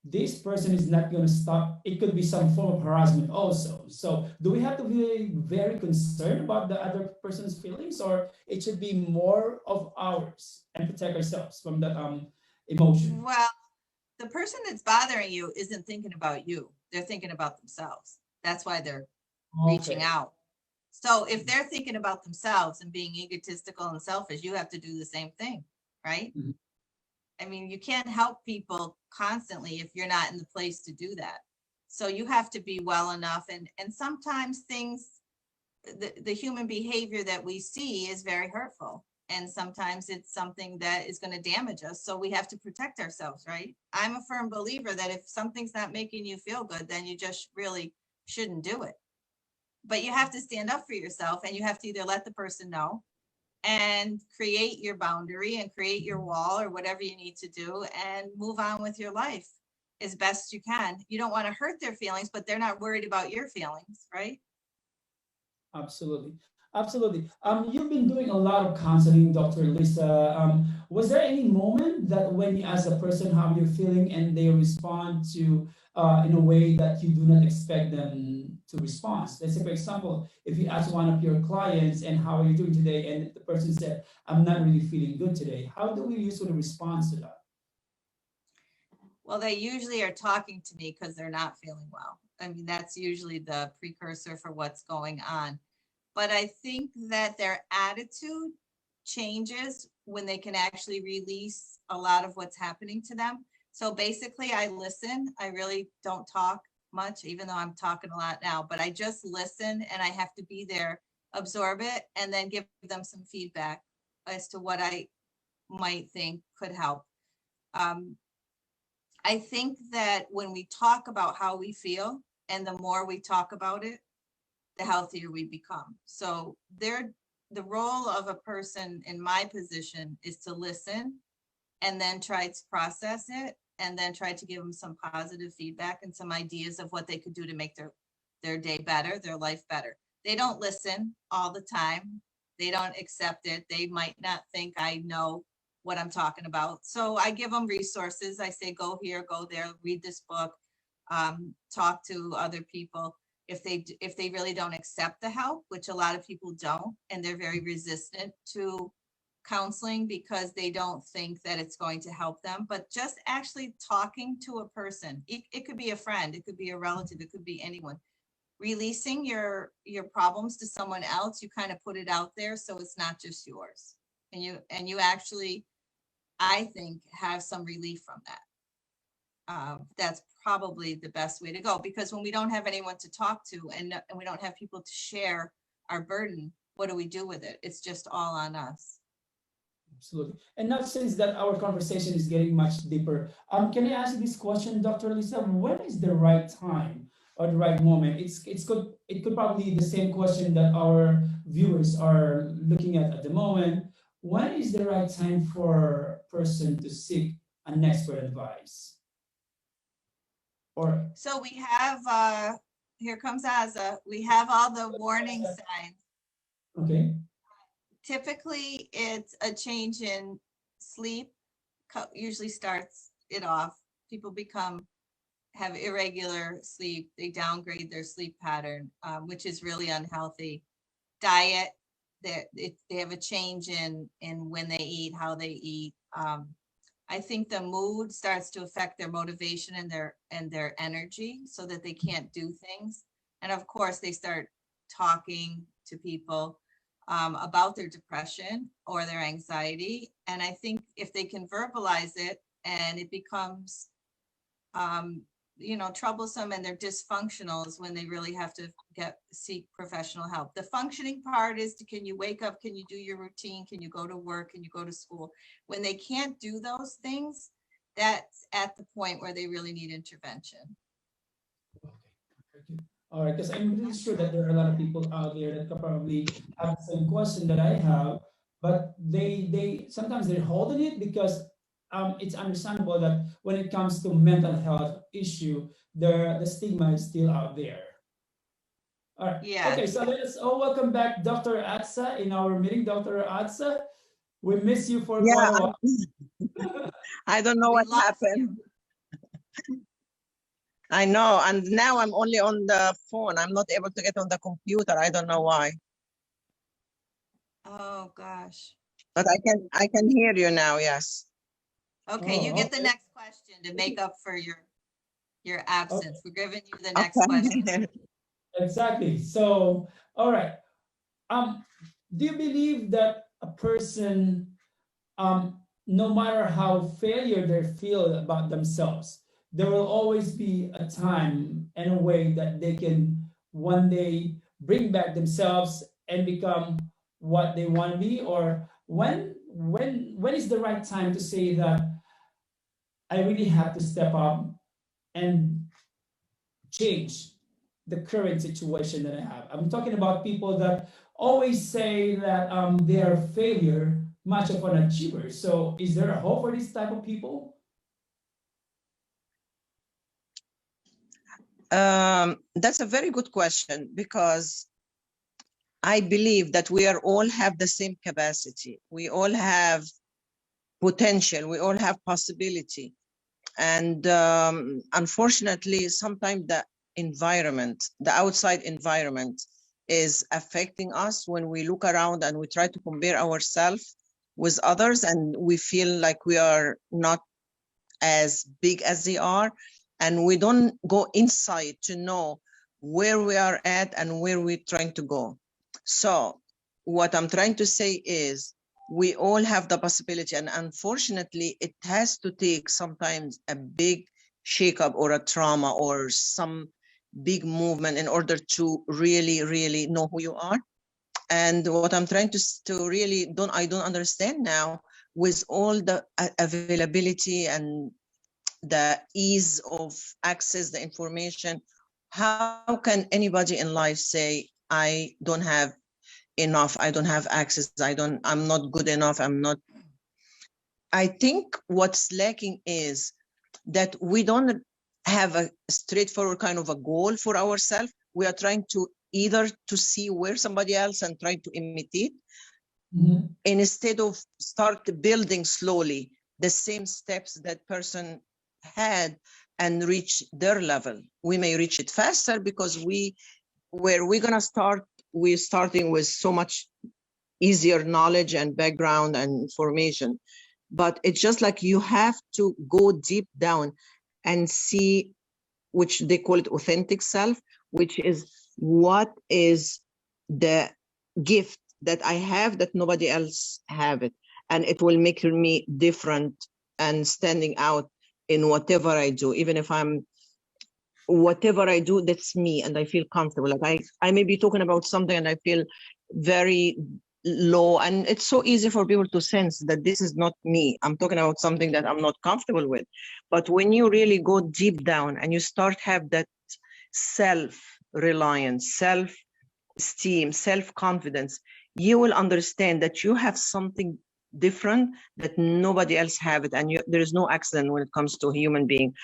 this person is not going to stop. It could be some form of harassment also. So do we have to be very concerned about the other person's feelings, or it should be more of ours and protect ourselves from that emotion?
Well, the person that's bothering you isn't thinking about you. They're thinking about themselves. That's why they're reaching
Okay.
out. So if they're thinking about themselves and being egotistical and selfish, you have to do the same thing, right?
Mhm.
I mean, you can't help people constantly if you're not in the place to do that. So you have to be well enough. And sometimes things, the human behavior that we see is very hurtful. And sometimes it's something that is going to damage us. So we have to protect ourselves, right? I'm a firm believer that if something's not making you feel good, then you just really shouldn't do it. But you have to stand up for yourself, and you have to either let the person know and create your boundary and create your wall or whatever you need to do and move on with your life as best you can. You don't want to hurt their feelings, but they're not worried about your feelings, right?
Absolutely. Absolutely. You've been doing a lot of counseling, Dr. Lisa. Was there any moment that when you ask a person how you're feeling and they respond to in a way that you do not expect them to respond? Let's say, for example, if you ask one of your clients and how are you doing today, and the person said, I'm not really feeling good today. How do we usually respond to that?
Well, they usually are talking to me because they're not feeling well. I mean, that's usually the precursor for what's going on. But I think that their attitude changes when they can actually release a lot of what's happening to them. So basically, I listen. I really don't talk much, even though I'm talking a lot now, but I just listen, and I have to be there, absorb it, and then give them some feedback as to what I might think could help. Um, I think that when we talk about how we feel, and the more we talk about it, the healthier we become. So the role of a person in my position is to listen and then try to process it, and then try to give them some positive feedback and some ideas of what they could do to make their day better, their life better. They don't listen all the time. They don't accept it. They might not think I know what I'm talking about. So I give them resources. I say, go here, go there, read this book, talk to other people. If they really don't accept the help, which a lot of people don't, and they're very resistant to counseling because they don't think that it's going to help them, but just actually talking to a person, it could be a friend, it could be a relative, it could be anyone, releasing your problems to someone else, you kind of put it out there so it's not just yours, and you actually, I think, have some relief from that. That's probably the best way to go, because when we don't have anyone to talk to, and we don't have people to share our burden, what do we do with it? It's just all on us.
Absolutely. And now, since that our conversation is getting much deeper, can I ask you this question, Dr. Lisa? When is the right time or the right moment? It could probably be the same question that our viewers are looking at the moment. When is the right time for a person to seek an expert advice? Or
So we have, here comes Aza. We have all the warning signs.
okay,
Typically, it's a change in sleep, usually starts it off. People have irregular sleep. They downgrade their sleep pattern, which is really unhealthy. Diet, they have a change in when they eat, how they eat. I think the mood starts to affect their motivation and their energy, so that they can't do things. And of course, they start talking to people about their depression or their anxiety. And I think if they can verbalize it, and it becomes um, troublesome and they're dysfunctional, is when they really have to seek professional help. The functioning part is can you wake up? Can you do your routine? Can you go to work? Can you go to school? When they can't do those things, that's at the point where they really need intervention.
Okay. All right, because I'm really sure that there are a lot of people out there that could probably have the same question that I have, but they sometimes they're holding it because it's understandable that when it comes to mental health issue, the stigma is still out there. All right.
Yeah.
Okay, so let us all welcome back Dr. Atsa in our meeting. Dr. Atsa, we miss you for quite
Yeah,
a while.
I don't know
We
what
lost
happened. I know, and now I'm only on the phone. I'm not able to get on the computer. I don't know why,
Oh, gosh.
but I can hear you now. Yes.
Okay, you
Oh,
get the
okay.
next question to make up for your absence. We're giving you the next
Okay.
question.
Exactly. So, all right. Do you believe that a person, no matter how failure they feel about themselves, there will always be a time and a way that they can one day bring back themselves and become what they want to be? Or when is the right time to say that I really have to step up and change the current situation that I have? I'm talking about people that always say that they are failure, much of an achiever. So is there a hope for this type of people?
That's a very good question, because I believe that we are all have the same capacity. We all have potential. We all have possibility. And unfortunately, sometimes the environment, the outside environment, is affecting us when we look around and we try to compare ourselves with others, and we feel like we are not as big as they are, and we don't go inside to know where we are at and where we're trying to go. So what I'm trying to say is we all have the possibility, and unfortunately it has to take sometimes a big shakeup or a trauma or some big movement in order to really know who you are. And what I'm trying to really I don't understand now, with all the availability and the ease of access the information, how can anybody in life say I don't have enough, I don't have access, I'm not good enough, I think what's lacking is that we don't have a straightforward kind of a goal for ourselves. We are trying to either to see where somebody else and try to imitate, instead of start building slowly the same steps that person had and reach their level. We may reach it faster because we're gonna start, we're starting with so much easier knowledge and background and information. But it's just like you have to go deep down and see, which they call it authentic self, which is what is the gift that I have that nobody else have it, and it will make me different and standing out in whatever I do. Even if whatever I do, that's me and I feel comfortable. Like I may be talking about something and I feel very low, and it's so easy for people to sense that this is not me. I'm talking about something that I'm not comfortable with. But when you really go deep down and you start have that self-reliance, self-esteem, self-confidence, you will understand that you have something different that nobody else have it, and there is no accident when it comes to a human being.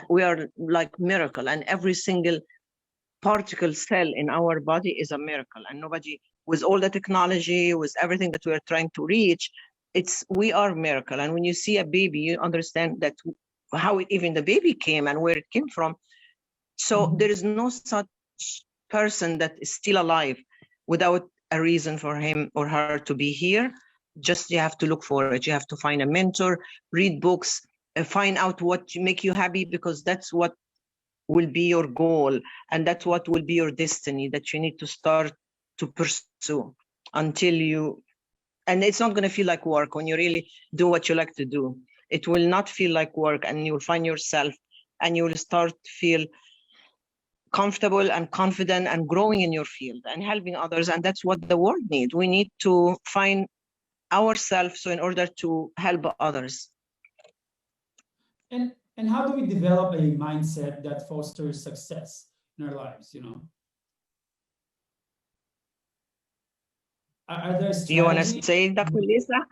We are like miracle, and every single particle cell in our body is a miracle, and nobody, with all the technology, with everything that we are trying to reach, we are miracle. And when you see a baby, you understand that how even the baby came and where it came from. So there is no such person that is still alive without a reason for him or her to be here. Just you have to look for it. You have to find a mentor, read books, find out what make you happy, because that's what will be your goal, and that's what will be your destiny that you need to start to pursue until you, and it's not going to feel like work when you really do what you like to do. It will not feel like work, and you'll find yourself and you will start to feel comfortable and confident and growing in your field and helping others. And that's what the world needs. We need to find ourselves so in order to help others.
And how do we develop a mindset that fosters success in our lives? Are there
Do you want to
strategies
say, Dr. Lisa?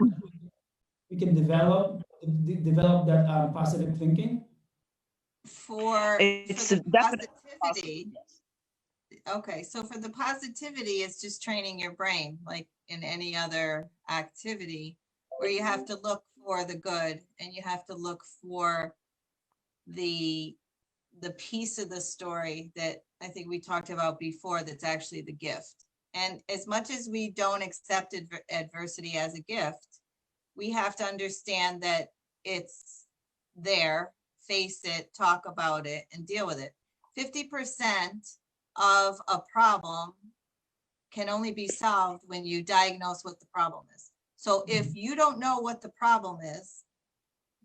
we can develop that positive thinking?
It's
The
definitely possible.
positivity, okay, so for the positivity, it's just training your brain, like in any other activity, where you have to look for the good and you have to look for the piece of the story that I think we talked about before, that's actually the gift. And as much as we don't accept adversity as a gift, we have to understand that it's there, face it, talk about it, and deal with it. 50% of a problem can only be solved when you diagnose what the problem is. So if you don't know what the problem is,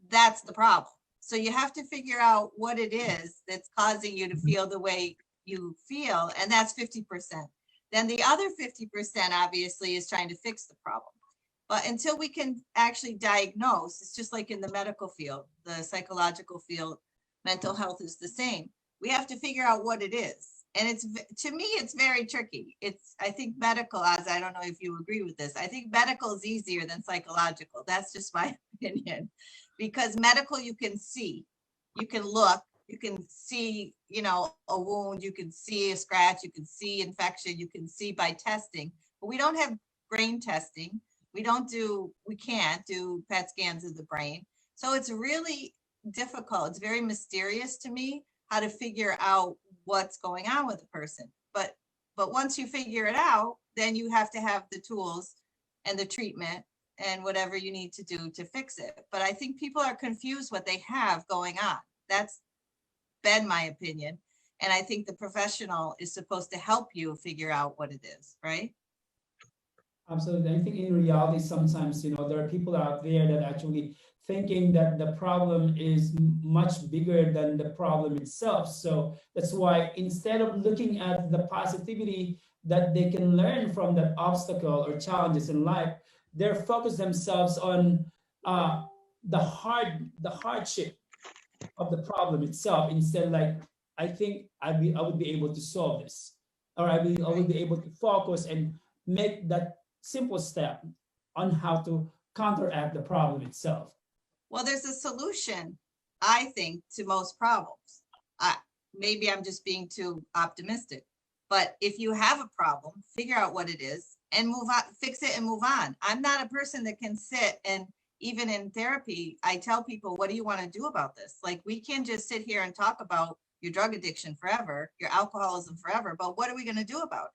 that's the problem. So you have to figure out what it is that's causing you to feel the way you feel, and that's 50%. Then the other 50% obviously is trying to fix the problem. But until we can actually diagnose, it's just like in the medical field, the psychological field, mental health is the same. We have to figure out what it is. And it's, to me, it's very tricky. I think medical, as I don't know if you agree with this, I think medical is easier than psychological. That's just my opinion. Because medical, you can see, you can look, you can see, a wound, you can see a scratch, you can see infection, you can see by testing. But we don't have brain testing. We can't do PET scans of the brain. So it's really difficult. It's very mysterious to me how to figure out what's going on with a person. But once you figure it out, then you have to have the tools and the treatment and whatever you need to do to fix it. But I think people are confused what they have going on. That's been my opinion. And I think the professional is supposed to help you figure out what it is, right?
Absolutely. I think in reality, sometimes, there are people out there that actually thinking that the problem is much bigger than the problem itself. So that's why instead of looking at the positivity that they can learn from that obstacle or challenges in life, they're focused themselves on the hardship of the problem itself. Instead, like, I think I would be able to solve this, or I would be able to focus and make that simple step on how to counteract the problem itself.
Well, there's a solution, I think, to most problems. Maybe I'm just being too optimistic, but if you have a problem, figure out what it is and move on, fix it and move on. I'm not a person that can sit and, even in therapy, I tell people, what do you want to do about this? Like, we can't just sit here and talk about your drug addiction forever, your alcoholism forever, but what are we going to do about it?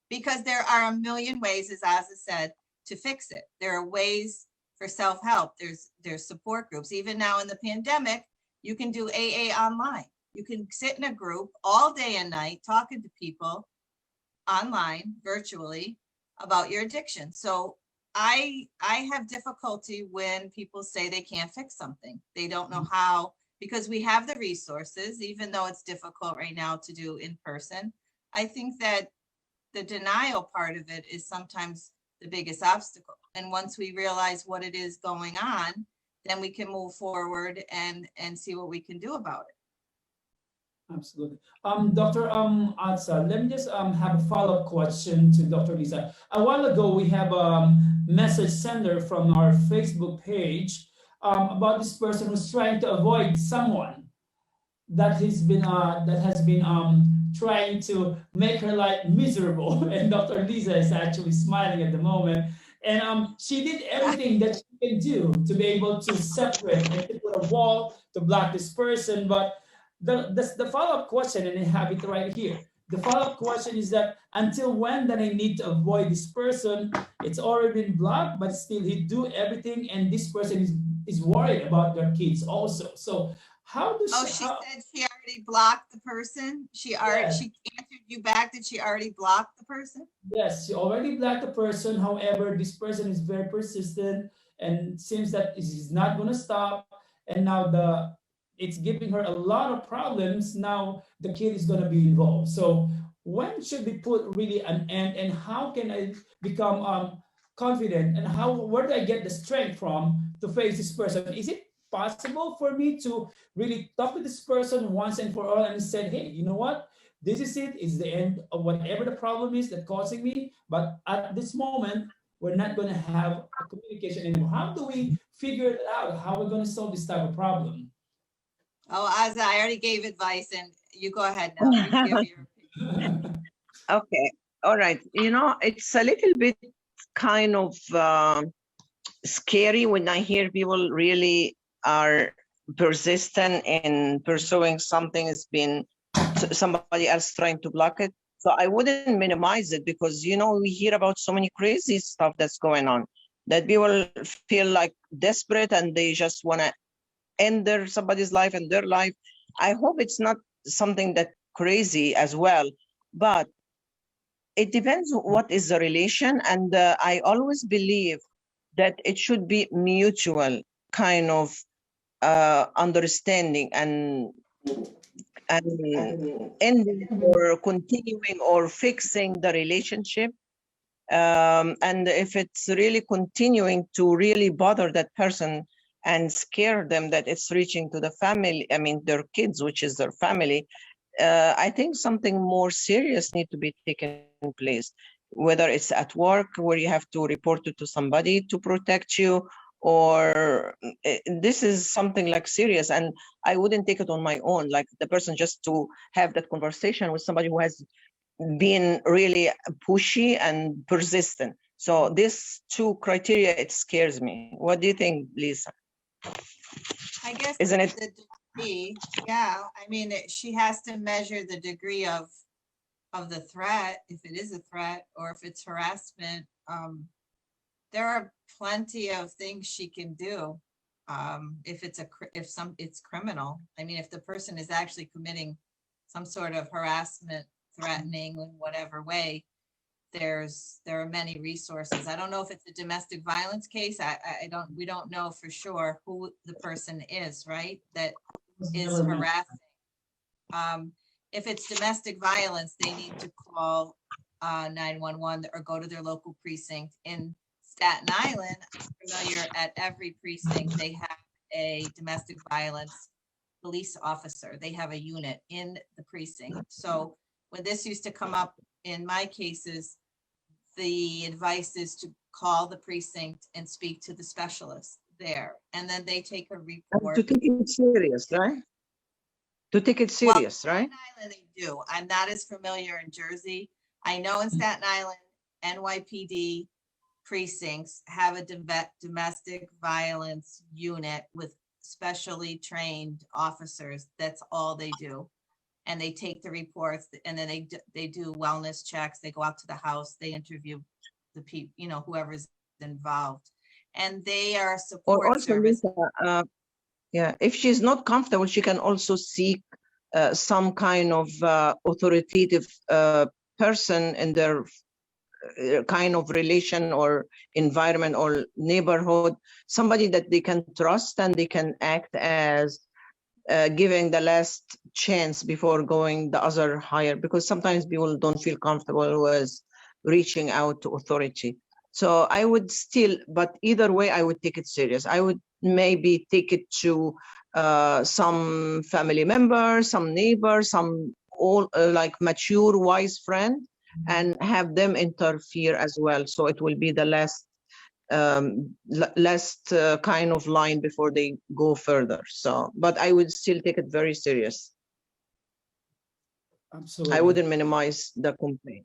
Because there are a million ways, as Aza said, to fix it. There are ways for self-help. There's support groups. Even now in the pandemic, you can do AA online. You can sit in a group all day and night talking to people online, virtually, about your addiction. So I have difficulty when people say they can't fix something. They don't know how, because we have the resources, even though it's difficult right now to do in person. I think that the denial part of it is sometimes the biggest obstacle. And once we realize what it is going on, then we can move forward and see what we can do about it.
Absolutely. Dr. Atsa, let me just have a follow-up question to Dr. Lisa. A while ago, we have a message sender from our Facebook page about this person who's trying to avoid someone that has been trying to make her life miserable. And Dr. Lisa is actually smiling at the moment. And she did everything that she can do to be able to separate and to put a wall to block this person. But the follow-up question, and I have it right here. The follow-up question is that until when then I need to avoid this person? It's already been blocked, but still he do everything, and this person is worried about their kids also. So how does
she said she already blocked the person? She answered you back that she already blocked the person?
Yes, she already blocked the person. However, this person is very persistent and seems that he's not going to stop. And now it's giving her a lot of problems. Now the kid is going to be involved. So when should we put really an end, and how can I become confident, and where do I get the strength from to face this person? Is it possible for me to really talk with this person once and for all and said, hey, you know what? This is it. It's the end of whatever the problem is that causing me. But at this moment, we're not going to have a communication anymore. How do we figure it out? How we're going to solve this type of problem?
Oh, Azza, I already gave advice and you go ahead now. You give your opinion.
Okay, all right. You know, it's a little bit kind of scary when I hear people really are persistent in pursuing something. It's been somebody else trying to block it. So I wouldn't minimize it because, you know, we hear about so many crazy stuff that's going on that people feel like desperate and they just want to end somebody's life and their life. I hope it's not something that crazy as well, but it depends what is the relation. And I always believe that it should be mutual kind of understanding and ending or continuing or fixing the relationship. And if it's really continuing to really bother that person and scare them that it's reaching to the family, I mean, their kids, which is their family, I think something more serious need to be taken place, whether it's at work where you have to report it to somebody to protect you, or this is something like serious. And I wouldn't take it on my own, like the person just to have that conversation with somebody who has been really pushy and persistent. So these two criteria, it scares me. What do you think, Lisa?
I guess
Isn't it?
the degree, yeah, I mean, she has to measure the degree of the threat, if it is a threat, or if it's harassment. There are plenty of things she can do. If it's criminal. I mean, if the person is actually committing some sort of harassment, threatening in whatever way, there are many resources. I don't know if it's a domestic violence case. We don't know for sure who the person is, right? That is harassing. If it's domestic violence, they need to call 911 or go to their local precinct. In Staten Island, I'm familiar, at every precinct, they have a domestic violence police officer. They have a unit in the precinct. So when this used to come up in my cases, the advice is to call the precinct and speak to the specialist there. And then they take a report.
To take it serious, right? To take it serious,
Well,
right?
Staten Island, they do. I'm not as familiar in Jersey. I know in Staten Island, NYPD precincts have a domestic violence unit with specially trained officers. That's all they do. And they take the reports, and then they do wellness checks. They go out to the house, they interview the people, you know, whoever's involved, and they are a
Or
support
also,
service.
Lisa, yeah, if she's not comfortable, she can also seek some kind of authoritative person in their kind of relation or environment or neighborhood, somebody that they can trust and they can act as giving the last chance before going the other higher, because sometimes people don't feel comfortable with reaching out to authority. So I would still, but either way, I would take it serious. I would maybe take it to some family member, some neighbor, some all like mature, wise friend, and have them interfere as well. So it will be the last kind of line before they go further. So, but I would still take it very serious.
Absolutely.
I wouldn't minimize the complaint.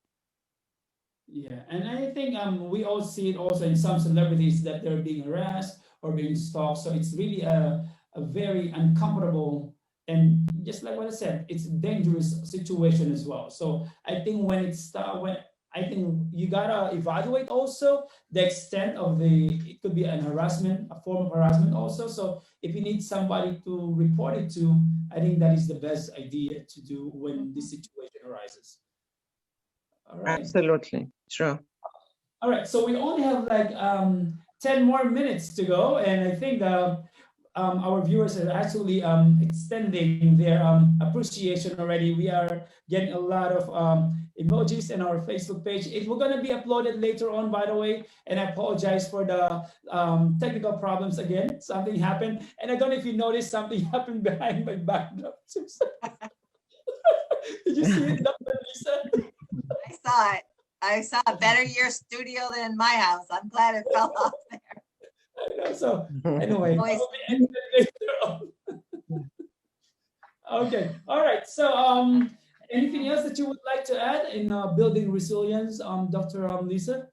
Yeah, and I think we all see it also in some celebrities that they're being harassed or being stalked. So it's really a very uncomfortable, and just like what I said, it's a dangerous situation as well. So I think when I think you gotta evaluate also the extent of it could be an harassment, a form of harassment also. So if you need somebody to report it to, I think that is the best idea to do when this situation arises. All right.
Absolutely true.
All right, so we only have like 10 more minutes to go, and I think our viewers are actually extending their appreciation already. We are getting a lot of emojis in our Facebook page. It will going to be uploaded later on, by the way. And I apologize for the technical problems again. Something happened. And I don't know if you noticed something happened behind my backdrop. Did you see it, Dr. Lisa?
I saw it. I saw a better year studio than my house. I'm glad it fell off there.
I know. So anyway,
Always-
later on. Okay. All right. So anything else that you would like to add in building resilience, Dr. Lisa?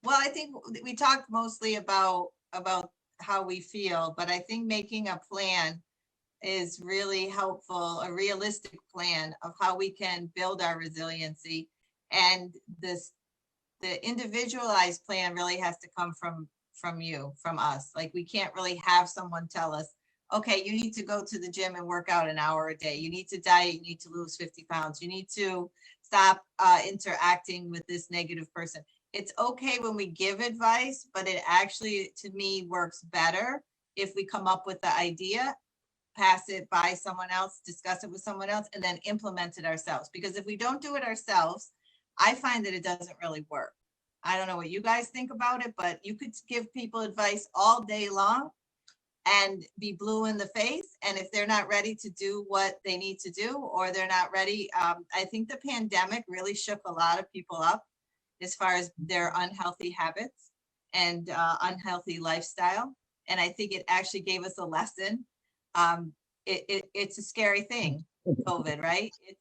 Well, I think we talked mostly about how we feel, but I think making a plan is really helpful, a realistic plan of how we can build our resiliency. And the individualized plan really has to come from you, from us. Like, we can't really have someone tell us, okay, you need to go to the gym and work out an hour a day. You need to diet, you need to lose 50 pounds. You need to stop interacting with this negative person. It's okay when we give advice, but it actually, to me, works better if we come up with the idea, pass it by someone else, discuss it with someone else, and then implement it ourselves. Because if we don't do it ourselves, I find that it doesn't really work. I don't know what you guys think about it, but you could give people advice all day long and be blue in the face. And if they're not ready to do what they need to do, or they're not ready, I think the pandemic really shook a lot of people up as far as their unhealthy habits and unhealthy lifestyle. And I think it actually gave us a lesson. It's a scary thing, COVID, right? It's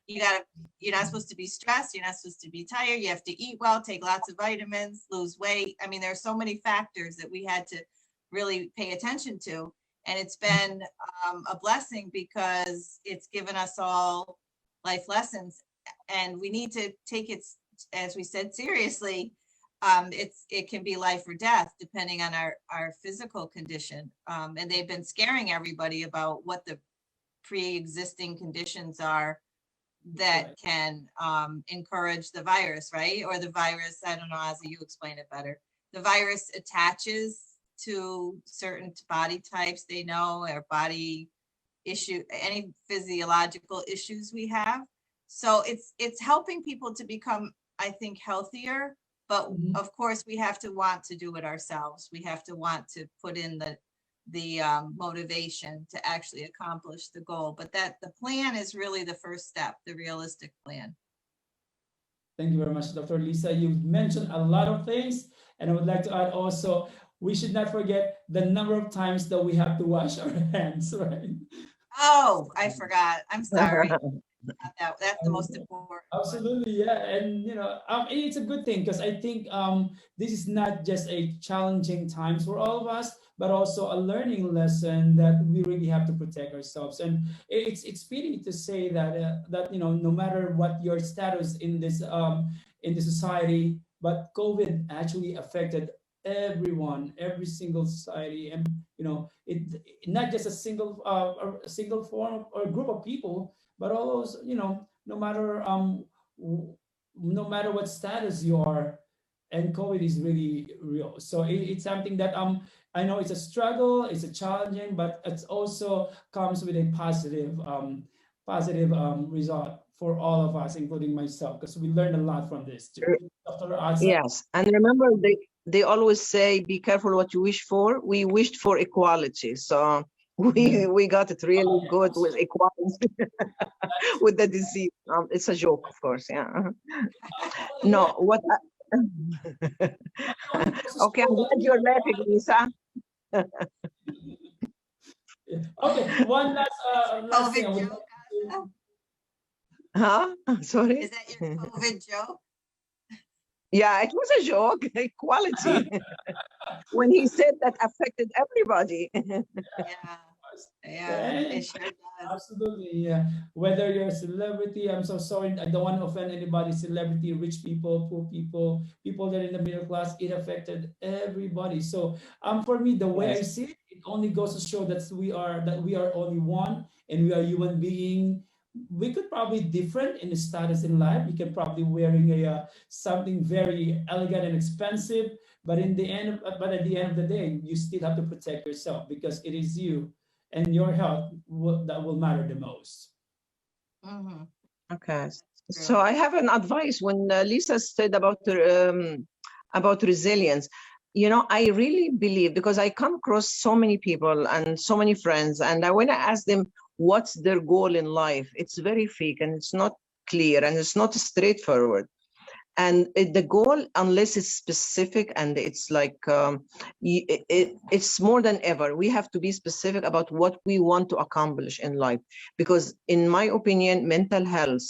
you're not supposed to be stressed. You're not supposed to be tired. You have to eat well, take lots of vitamins, lose weight. I mean, there are so many factors that we had to really pay attention to. And it's been a blessing because it's given us all life lessons, and we need to take it, as we said, seriously. It can be life or death depending on our physical condition. And they've been scaring everybody about what the pre-existing conditions are that can encourage the virus, right? Or the virus, I don't know, Ozzy, you explain it better. The virus attaches to certain body types they know, or body issue, any physiological issues we have. So it's helping people to become, I think, healthier. But of course, we have to want to do it ourselves. We have to want to put in the motivation to actually accomplish the goal. But the plan is really the first step, the realistic plan.
Thank you very much, Dr. Lisa. You've mentioned a lot of things, and I would like to add also, we should not forget the number of times that we have to wash our hands, right?
Oh, I forgot. I'm sorry. That's the most important.
Absolutely, yeah, and it's a good thing, because I think this is not just a challenging times for all of us, but also a learning lesson that we really have to protect ourselves. And it's pity to say that no matter what your status in this society, but COVID actually affected everyone, every single society, and it not just a single form or group of people, but all those, no matter what status you are, and COVID is really real. So it's something that I know it's a struggle, it's a challenging, but it's also comes with a positive result for all of us, including myself, because we learned a lot from this too. Dr. Asa?
Yes, and remember, they always say, be careful what you wish for. We wished for equality, so we got it really good with equality with the disease. It's a joke, of course. Yeah. No, what? Okay, I'm glad you're laughing, Lisa.
Okay, one last thing I would
joke,
Huh? Sorry?
Is that your COVID joke?
Yeah, it was a joke. Equality. When he said that affected everybody.
Yeah, it sure does.
Absolutely, yeah. Whether you're a celebrity, I'm so sorry, I don't want to offend anybody. Celebrity, rich people, poor people, people that are in the middle class, it affected everybody. So for me, the way I see it, it only goes to show that we are only one, and we are human being. We could probably different in the status in life. We can probably wearing something very elegant and expensive, But but at the end of the day, you still have to protect yourself because it is you and your health that will matter the most.
Mm-hmm.
Okay.
True.
So I have an advice when Lisa said about resilience. You know, I really believe, because I come across so many people and so many friends, and when I ask them what's their goal in life, it's very fake and it's not clear and it's not straightforward. And the goal, unless it's specific and it's like it's more than ever, we have to be specific about what we want to accomplish in life. Because in my opinion, mental health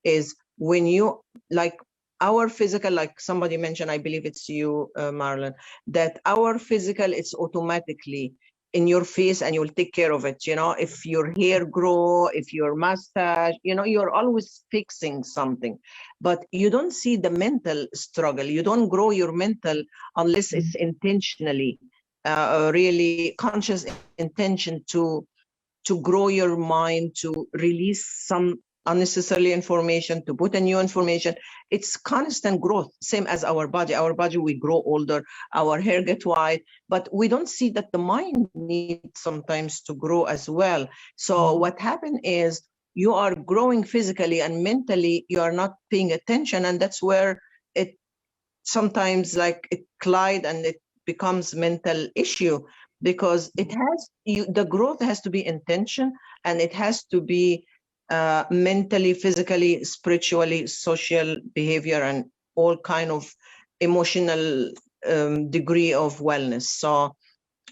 is when you, like, our physical, like somebody mentioned, I believe it's you, Marlon, that our physical, it's automatically in your face and you'll take care of it. You know, if your hair grow, if your mustache, you know, you're always fixing something. But you don't see the mental struggle. You don't grow your mental unless it's intentionally, really conscious intention to grow your mind, to release some unnecessary information, to put a new information. It's constant growth, same as our body. Our body, we grow older, our hair get white, but we don't see that the mind needs sometimes to grow as well. So what happened is you are growing physically and mentally, you are not paying attention, and that's where it sometimes like it collide and it becomes mental issue, because it has the growth has to be intention, and it has to be mentally, physically, spiritually, social behavior, and all kind of emotional degree of wellness. So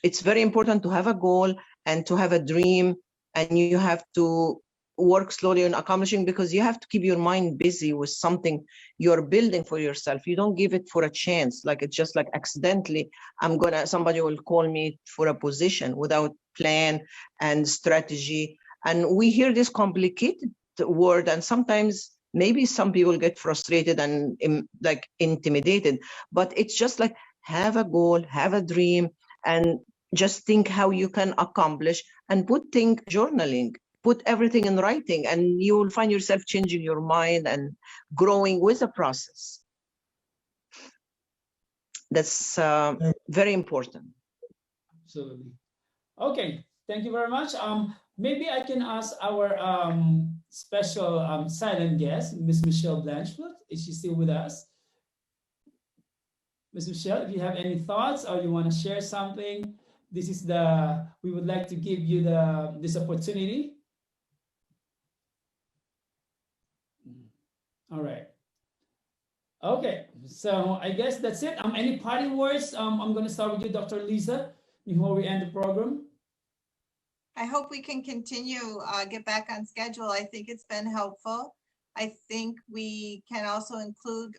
it's very important to have a goal and to have a dream, and you have to work slowly on accomplishing, because you have to keep your mind busy with something you're building for yourself. You don't give it for a chance, like it's just like accidentally somebody will call me for a position without plan and strategy. And we hear this complicated word, and sometimes maybe some people get frustrated and like intimidated, but it's just like have a goal, have a dream, and just think how you can accomplish, and journaling, put everything in writing, and you will find yourself changing your mind and growing with the process. That's very important.
Absolutely. Okay, thank you very much. Maybe I can ask our special silent guest, Miss Michelle Blanchfield. Is she still with us? Miss Michelle, if you have any thoughts or you want to share something, we would like to give you this opportunity. All right. Okay, so I guess that's it. Any parting words? I'm going to start with you, Dr. Lisa, before we end the program.
I hope we can continue, get back on schedule. I think it's been helpful. I think we can also include,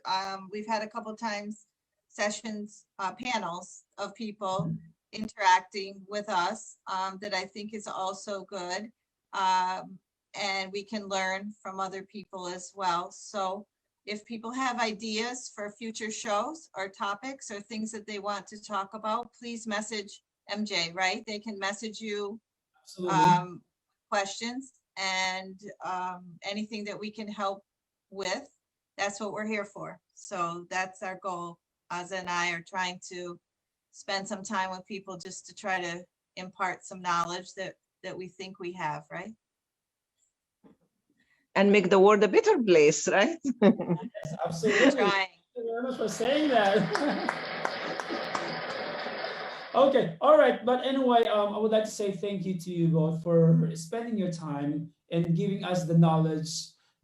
we've had a couple times sessions, panels of people interacting with us, that I think is also good. And we can learn from other people as well. So if people have ideas for future shows or topics or things that they want to talk about, please message MJ, right? They can message you questions and anything that we can help with. That's what we're here for. So that's our goal. Aza and I are trying to spend some time with people just to try to impart some knowledge that we think we have, right?
And make the world a better place, right?
Yes, absolutely.
Trying.
Thank you very much for saying that. Okay, all right. But anyway, I would like to say thank you to you both for spending your time and giving us the knowledge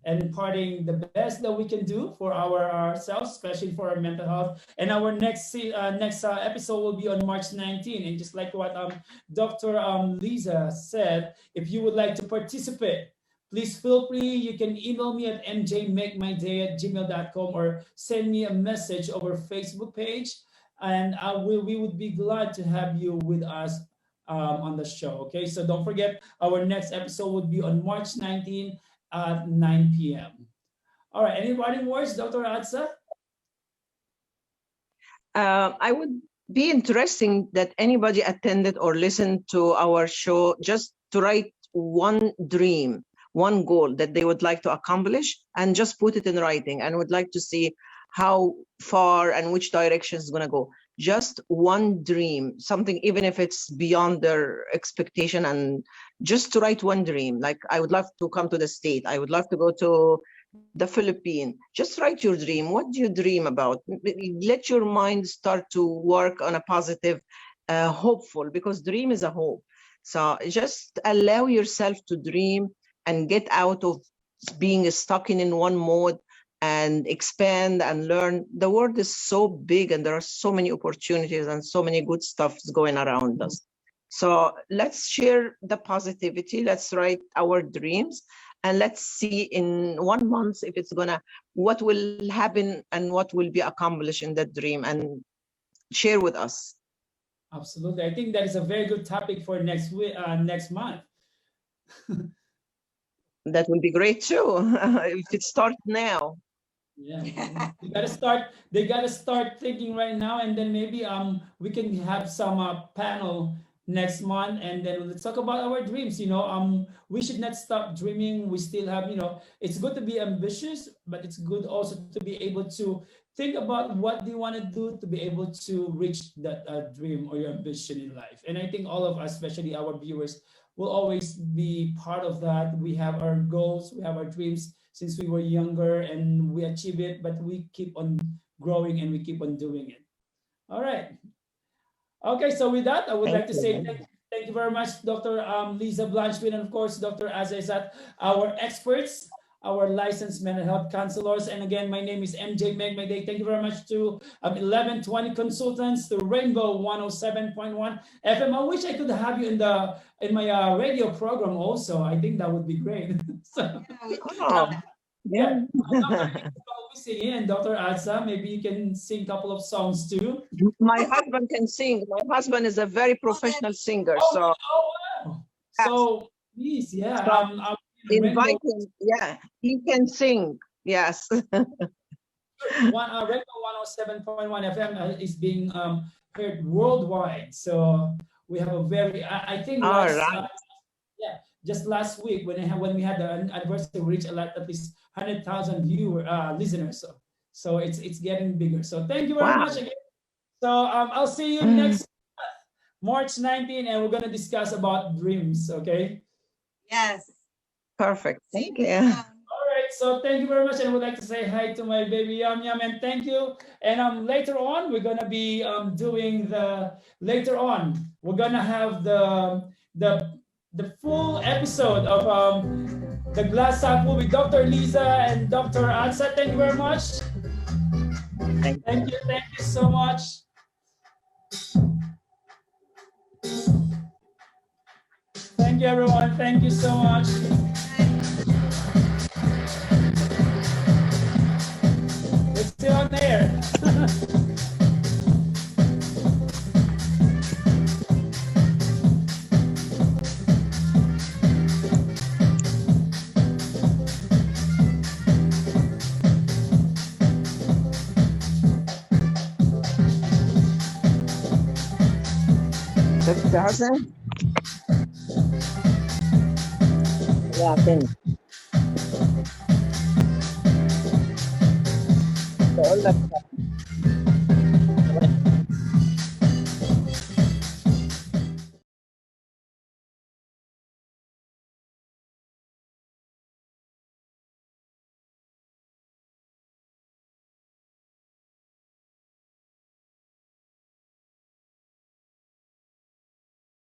and imparting the best that we can do for ourselves, especially for our mental health. And our next episode will be on March 19. And just like what Dr. Lisa said, if you would like to participate, please feel free. You can email me at mjmakemyday@gmail.com or send me a message over Facebook page, and we would be glad to have you with us on the show. Okay, so don't forget, our next episode would be on March 19 at 9 p.m. All right, any parting words, Dr. Adsa?
I would be interesting that anybody attended or listened to our show just to write one dream, one goal that they would like to accomplish, and just put it in writing, and would like to see how far and which direction is going to go. just one dream, something, even if it's beyond their expectation, and just to write one dream. Like, I would love to come to the state. I would love to go to the Philippines. Just write your dream. What do you dream about? Let your mind start to work on a positive, hopeful, because dream is a hope. So just allow yourself to dream and get out of being stuck in one mode, and expand and learn. The world is so big, and there are so many opportunities and so many good stuff going around us. So let's share the positivity. Let's write our dreams, and let's see in 1 month if it's what will happen and what will be accomplished in that dream, and share with us.
Absolutely. I think that is a very good topic for next week, next month.
That will be great too, if it starts now.
Yeah, they gotta start thinking right now, and then maybe we can have some panel next month, and then let's talk about our dreams. We should not stop dreaming. We still have, it's good to be ambitious, but it's good also to be able to think about what do you want to do to be able to reach that dream or your ambition in life. And I think all of us, especially our viewers, will always be part of that. We have our goals, we have our dreams since we were younger, and we achieve it, but we keep on growing and we keep on doing it. All right. Okay, so with that, I would like to say thank you very much, Dr. Lisa Blanchfield, and of course, Dr. Azizat, our experts, our licensed mental health counselors. And again, my name is MJ Make My Day. Thank you very much to 1120 Consultants, to Rainbow 107.1 FM. I wish I could have you in my radio program also. I think that would be great. So, yeah. Sing in, Dr. Azza, maybe you can sing a couple of songs too.
My husband can sing. My husband is a very professional singer.
Wow. So please, yeah.
So, invite him. Yeah, he can sing. Yes.
Rainbow 107.1 FM is being heard worldwide. So we have a very, I think just last week when we had the anniversary, we reached at least 100,000 listeners. So it's getting bigger. So thank you very much again. So I'll see you next March 19, and we're gonna discuss about dreams. Okay.
Yes.
Perfect. Thank you.
All right. So thank you very much, and I would like to say hi to my baby Yum Yum, and thank you. And later on, we're gonna be doing we're gonna have the full episode of the Glass Half Full with Dr. Lisa and Dr. Ansa. Thank you very much. Thank you so much. Thank you, everyone. Thank you so much. It's still on there.
$50,000? Yeah, finish. So all that